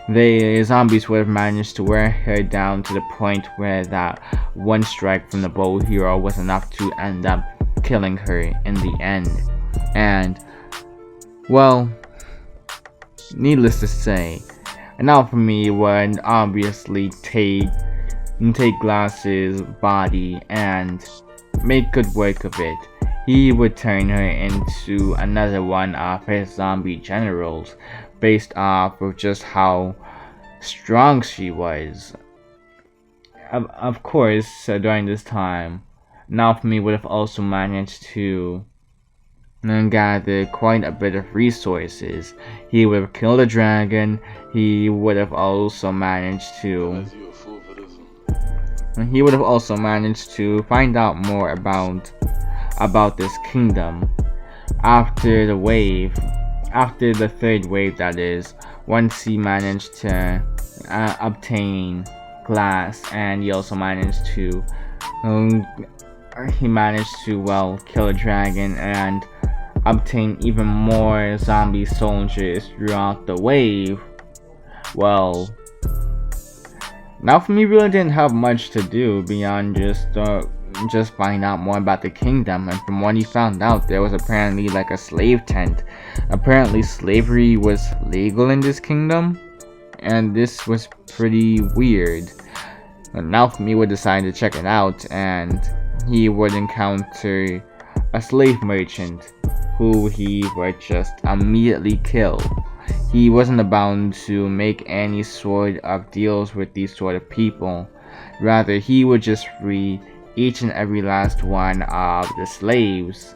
The zombies would have managed to wear her down to the point where that one strike from the bow hero was enough to end up killing her in the end. And, well, needless to say, Naofumi would obviously take Glass's body and make good work of it. He would turn her into another one of his zombie generals, based off of just how strong she was. Of course, during this time, Naofumi would have also managed to gather quite a bit of resources. He would have killed a dragon. He would have also managed to find out more about this kingdom after the third wave, that is, once he managed to obtain Glass, and he also managed to kill a dragon and obtain even more zombie soldiers throughout the wave. Well, Naofumi really didn't have much to do beyond just find out more about the kingdom, and from what he found out, there was apparently like a slave tent. Apparently slavery was legal in this kingdom, and this was pretty weird. Naofumi would decide to check it out, and he would encounter a slave merchant who he would just immediately kill. He wasn't about to make any sort of deals with these sort of people. Rather, he would just free each and every last one of the slaves,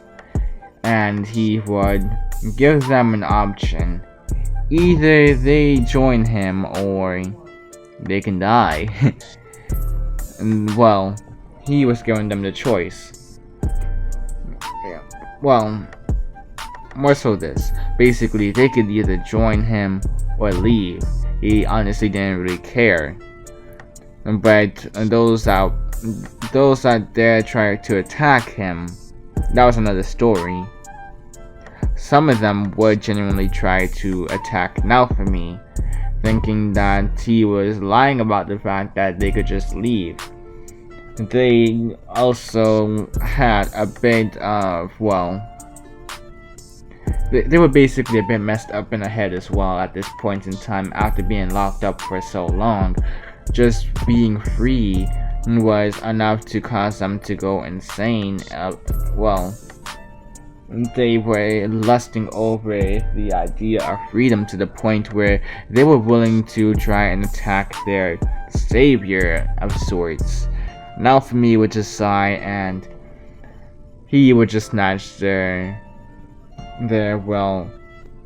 and he would give them an option. Either they join him or they can die. And, well, he was giving them the choice. Well, more so this. Basically, they could either join him or leave. He honestly didn't really care. But those that dared try to attack him, that was another story. Some of them would genuinely try to attack Naofumi. thinking that he was lying about the fact that they could just leave. They also had a bit of, well, they were basically a bit messed up in the head as well at this point in time after being locked up for so long. Just being free was enough to cause them to go insane. They were lusting over the idea of freedom to the point where they were willing to try and attack their savior of sorts. Naofumi would just sigh and he would just snatch their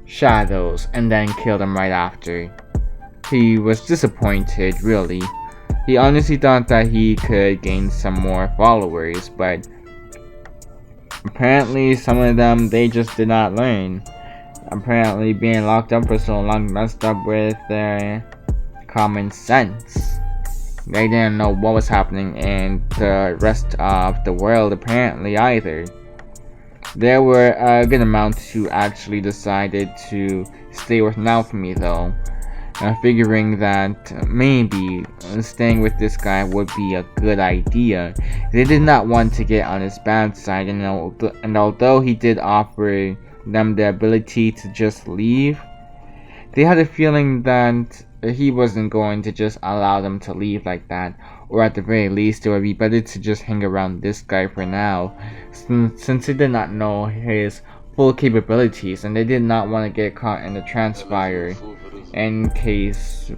shadows and then kill them right after. He was disappointed, really. He honestly thought that he could gain some more followers, but apparently some of them, they just did not learn. Apparently being locked up for so long messed up with their common sense. They didn't know what was happening in the rest of the world apparently either. There were a good amount who actually decided to stay with Naofumi though, figuring that maybe staying with this guy would be a good idea. They did not want to get on his bad side, and although he did offer them the ability to just leave, they had a feeling that he wasn't going to just allow them to leave like that, or at the very least it would be better to just hang around this guy for now, since they did not know his full capabilities and they did not want to get caught in the transpire in case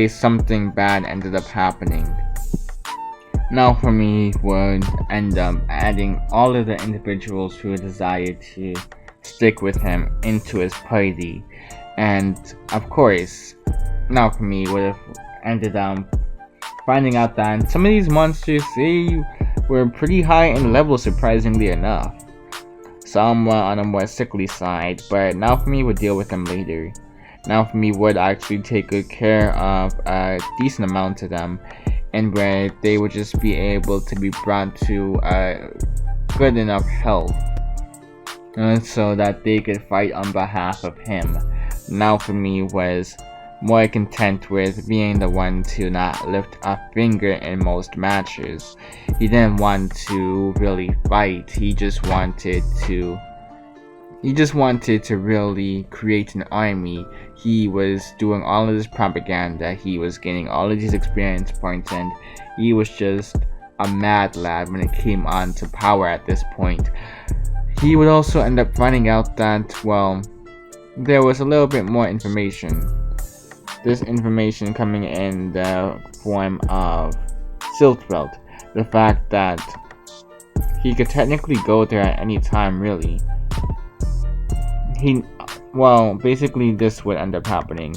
something bad ended up happening. Naofumi would end up adding all of the individuals who desired to stick with him into his party, and of course Naofumi would have ended up finding out that some of these monsters, they were pretty high in level, surprisingly enough. Some were on a more sickly side, but Naofumi would deal with them later. Naofumi would actually take good care of a decent amount of them, and where they would just be able to be brought to a good enough health so that they could fight on behalf of him. Naofumi was more content with being the one to not lift a finger in most matches. He didn't want to really fight, he just wanted to really create an army. He was doing all of this propaganda, he was gaining all of these experience points, and he was just a mad lad when it came on to power at this point. He would also end up finding out that, well, there was a little bit more information. This information coming in the form of Siltfeld. The fact that he could technically go there at any time, really. Basically this would end up happening.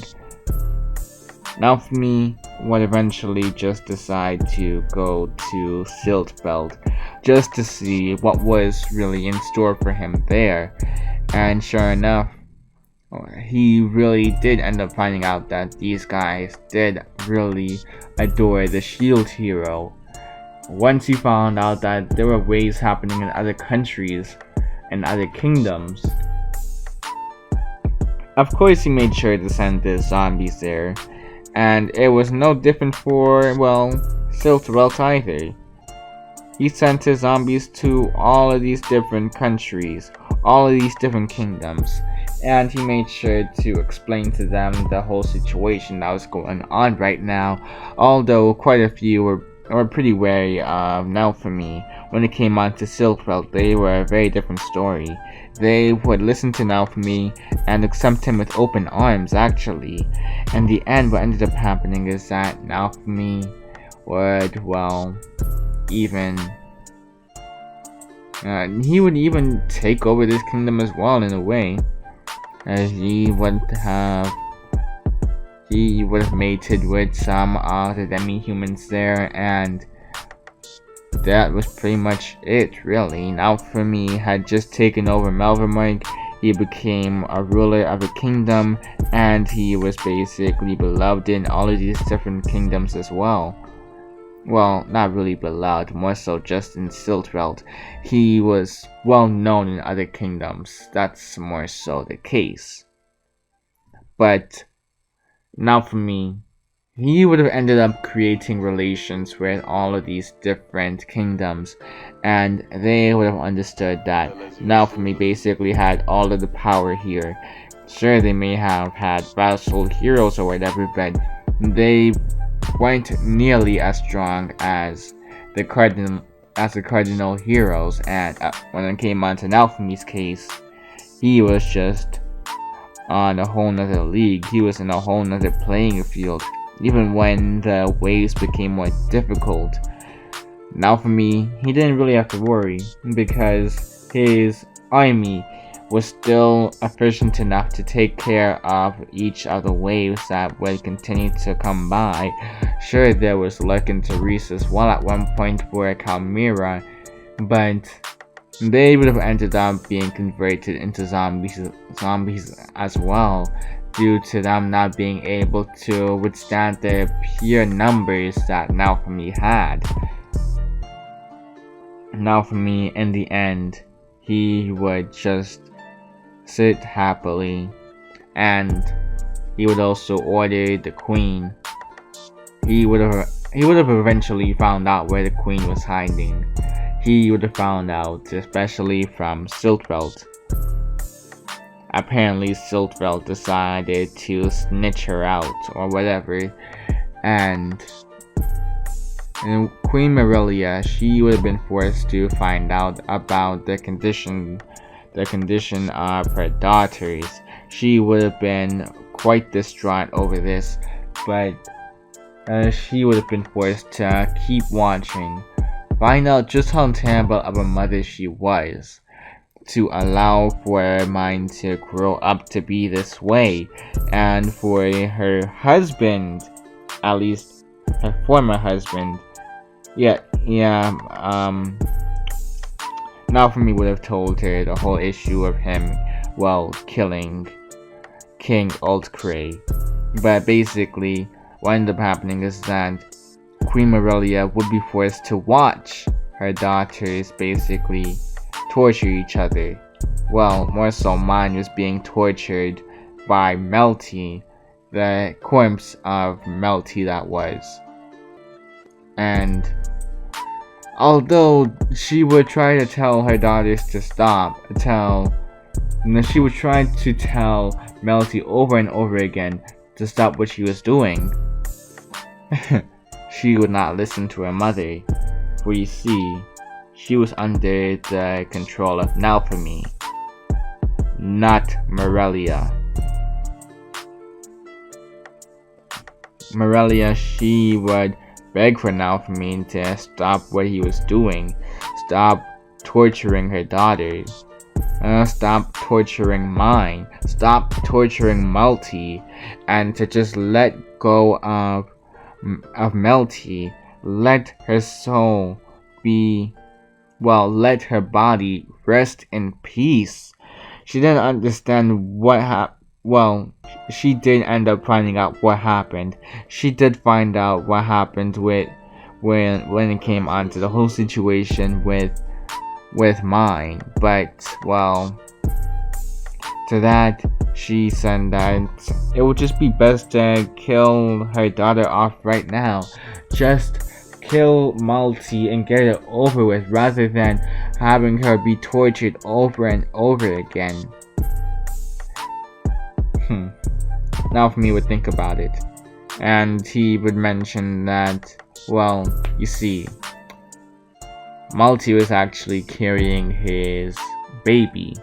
Naofumi would eventually just decide to go to Siltfeld just to see what was really in store for him there. And sure enough, he really did end up finding out that these guys did really adore the shield hero. Once he found out that there were waves happening in other countries and other kingdoms, of course he made sure to send the zombies there, and it was no different for, well, Siltfeld either. He sent his zombies to all of these different countries, all of these different kingdoms, and he made sure to explain to them the whole situation that was going on right now, although quite a few were pretty wary of Naofumi. When it came on to Siltfeld, they were a very different story. They would listen to Naofumi and accept him with open arms, actually. In the end, what ended up happening is that Naofumi would, well, he would even take over this kingdom as well, in a way, as he would have mated with some of the demi-humans there, and that was pretty much it, really. Naofumi had just taken over Melvermark. He became a ruler of a kingdom, and he was basically beloved in all of these different kingdoms as well. Well, not really beloved, more so just in Siltfeld. He was well known in other kingdoms, that's more so the case. But Now for me, he would have ended up creating relations with all of these different kingdoms, and they would have understood that Naofumi basically had all of the power here. Sure, they may have had vassal heroes or whatever, but they weren't nearly as strong as the cardinal heroes. And when it came on to Naofumi's case, he was just on a whole nother league. He was in a whole nother playing field. Even when the waves became more difficult, Naofumi, he didn't really have to worry because his army was still efficient enough to take care of each of the waves that would continue to come by. Sure, there was Luck and Teresa as well at one point for Calmira, but they would have ended up being converted into zombies as well, due to them not being able to withstand the pure numbers that Naofumi had. Naofumi, in the end, he would just sit happily, and he would also order the queen. He would have eventually found out where the queen was hiding. He would have found out, especially from Siltveld. Apparently Siltveld decided to snitch her out or whatever, and Queen Morelia, she would have been forced to find out about the condition of her daughters. She would have been quite distraught over this, but she would have been forced to keep watching, find out just how terrible of a mother she was, to allow for her mind to grow up to be this way, and for her husband, at least her former husband, Naofumi would have told her the whole issue of him, killing King Altcray. But basically, what ended up happening is that Queen Morelia would be forced to watch her daughters basically torture each other. Well, more so mine was being tortured by Melty, the corpse of Melty that was. And although she would try to tell her daughters to stop, she would try to tell Melty over and over again to stop what she was doing, she would not listen to her mother, for you see, she was under the control of Naofumi, not Morelia. Morelia, she would beg for Naofumi to stop what he was doing, stop torturing her daughters, stop torturing mine, stop torturing Melty, and to just let go of Melty, let her soul be, let her body rest in peace. She didn't understand what happened. Well, she did end up finding out what happened. She did find out what happened when it came on to the whole situation with mine. But to that she said that it would just be best to kill her daughter off right now. Just kill Melty and get it over with, rather than having her be tortured over and over again. Naofumi would think about it, and he would mention that, you see, Melty was actually carrying his baby.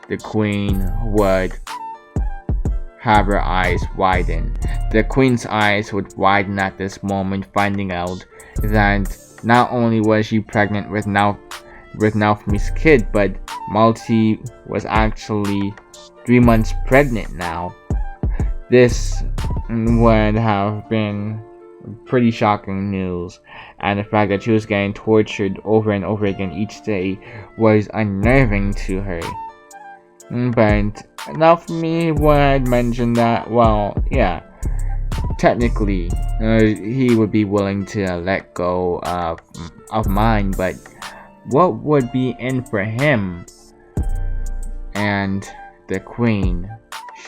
The queen would have her eyes widen. The queen's eyes would widen at this moment, finding out that not only was she pregnant with Naofumi's kid, but Melty was actually 3 months pregnant now. This would have been pretty shocking news, and the fact that she was getting tortured over and over again each day was unnerving to her. But Naofumi would mention that, technically, he would be willing to let go of mine, but what would be in for him? And the queen,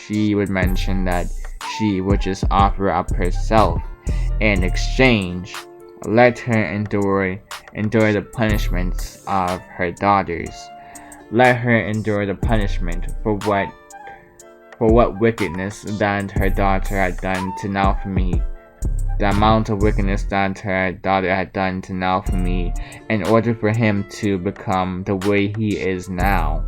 she would mention that she would just offer up herself in exchange. Let her endure the punishments of her daughters. Let her endure the punishment for what wickedness that her daughter had done to Naofumi. The amount of wickedness that her daughter had done to Naofumi in order for him to become the way he is now.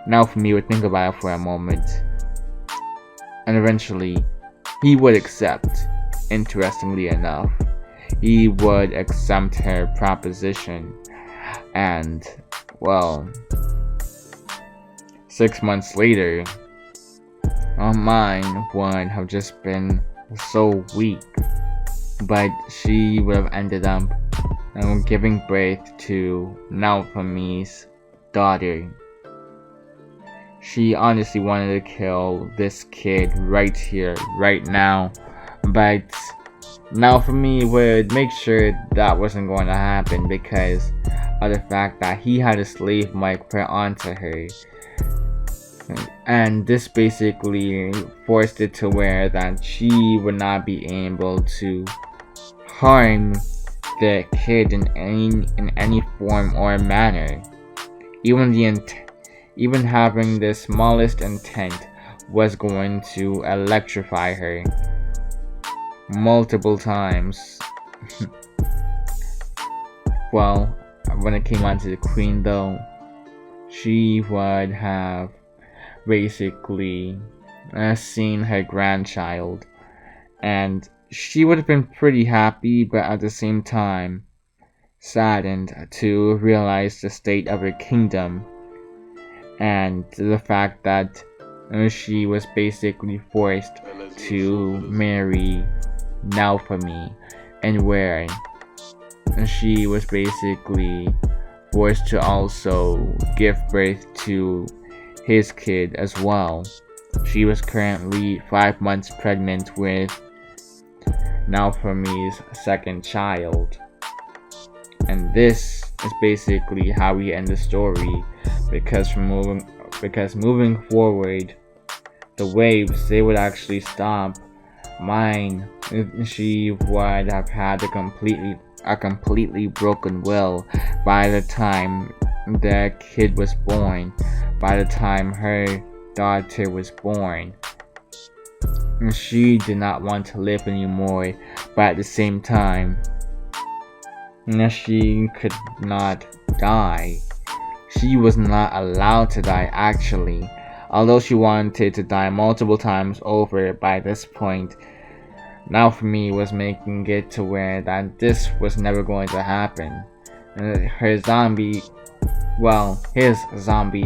Naofumi would think about it for a moment, and eventually he would accept. Interestingly enough, he would accept her proposition, and well, 6 months later, her mind would have just been so weak, but she would have ended up giving birth to Naofumi's daughter. She honestly wanted to kill this kid right here, right now, but Naofumi would make sure that wasn't going to happen because of the fact that he had a slave mic put onto her. And this basically forced it to where that she would not be able to harm the kid in any form or manner. Even having the smallest intent was going to electrify her multiple times. Well, when it came on to the queen though, she would have basically seen her grandchild, and she would have been pretty happy, but at the same time saddened to realize the state of her kingdom and the fact that she was basically forced to marry Naofumi, and where she was basically forced to also give birth to his kid as well. She was currently 5 months pregnant with Naofumi's second child. And this is basically how we end the story, because moving forward, the waves, they would actually stop. Mine, she would have had a completely broken will by the time the kid was born, by the time her daughter was born. She did not want to live anymore, but at the same time, she could not die. She was not allowed to die, actually. Although she wanted to die multiple times over by this point, Naofumi was making it to where that this was never going to happen. His zombie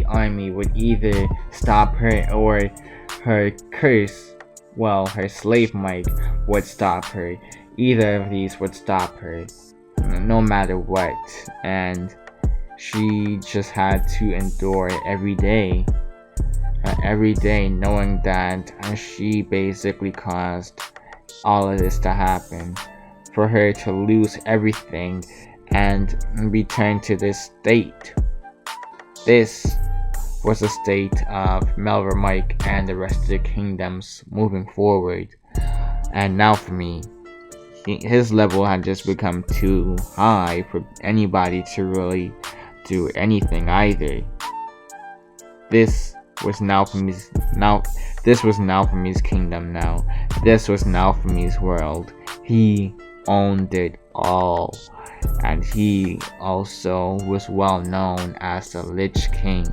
army would either stop her, or her curse, her slave mic would stop her. Either of these would stop her, no matter what. And she just had to endure every day, knowing that she basically caused all of this to happen, for her to lose everything and return to this state. This was the state of Melver Mike and the rest of the kingdoms moving forward. And now for me, his level had just become too high for anybody to really do anything either. This was Naofumi's kingdom now. This was Naofumi's world. He owned it all. And he also was well known as the Lich King,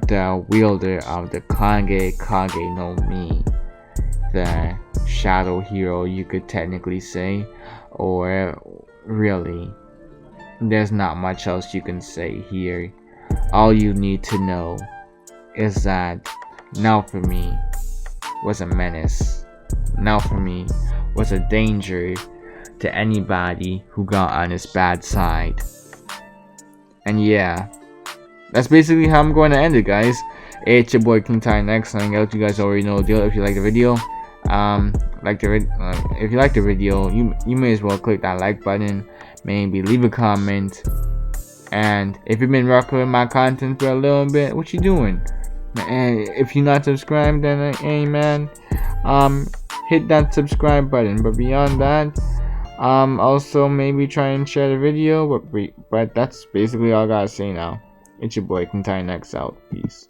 the wielder of the Kage Kage no Mi, the shadow hero, you could technically say. Or really, there's not much else you can say here. All you need to know is that Naofumi was a menace. Naofumi was a danger to anybody who got on his bad side. And yeah, that's basically how I'm going to end it, guys. It's your boy KingTitanX signing out. You guys already know the deal. If you like the video, if you like the video, you may as well click that like button. Maybe leave a comment. And if you've been rocking with my content for a little bit, what you doing? And if you're not subscribed, then hey man, hit that subscribe button. But beyond that, also maybe try and share the video. But that's basically all I gotta say now. It's your boy KingTitanX out. Peace.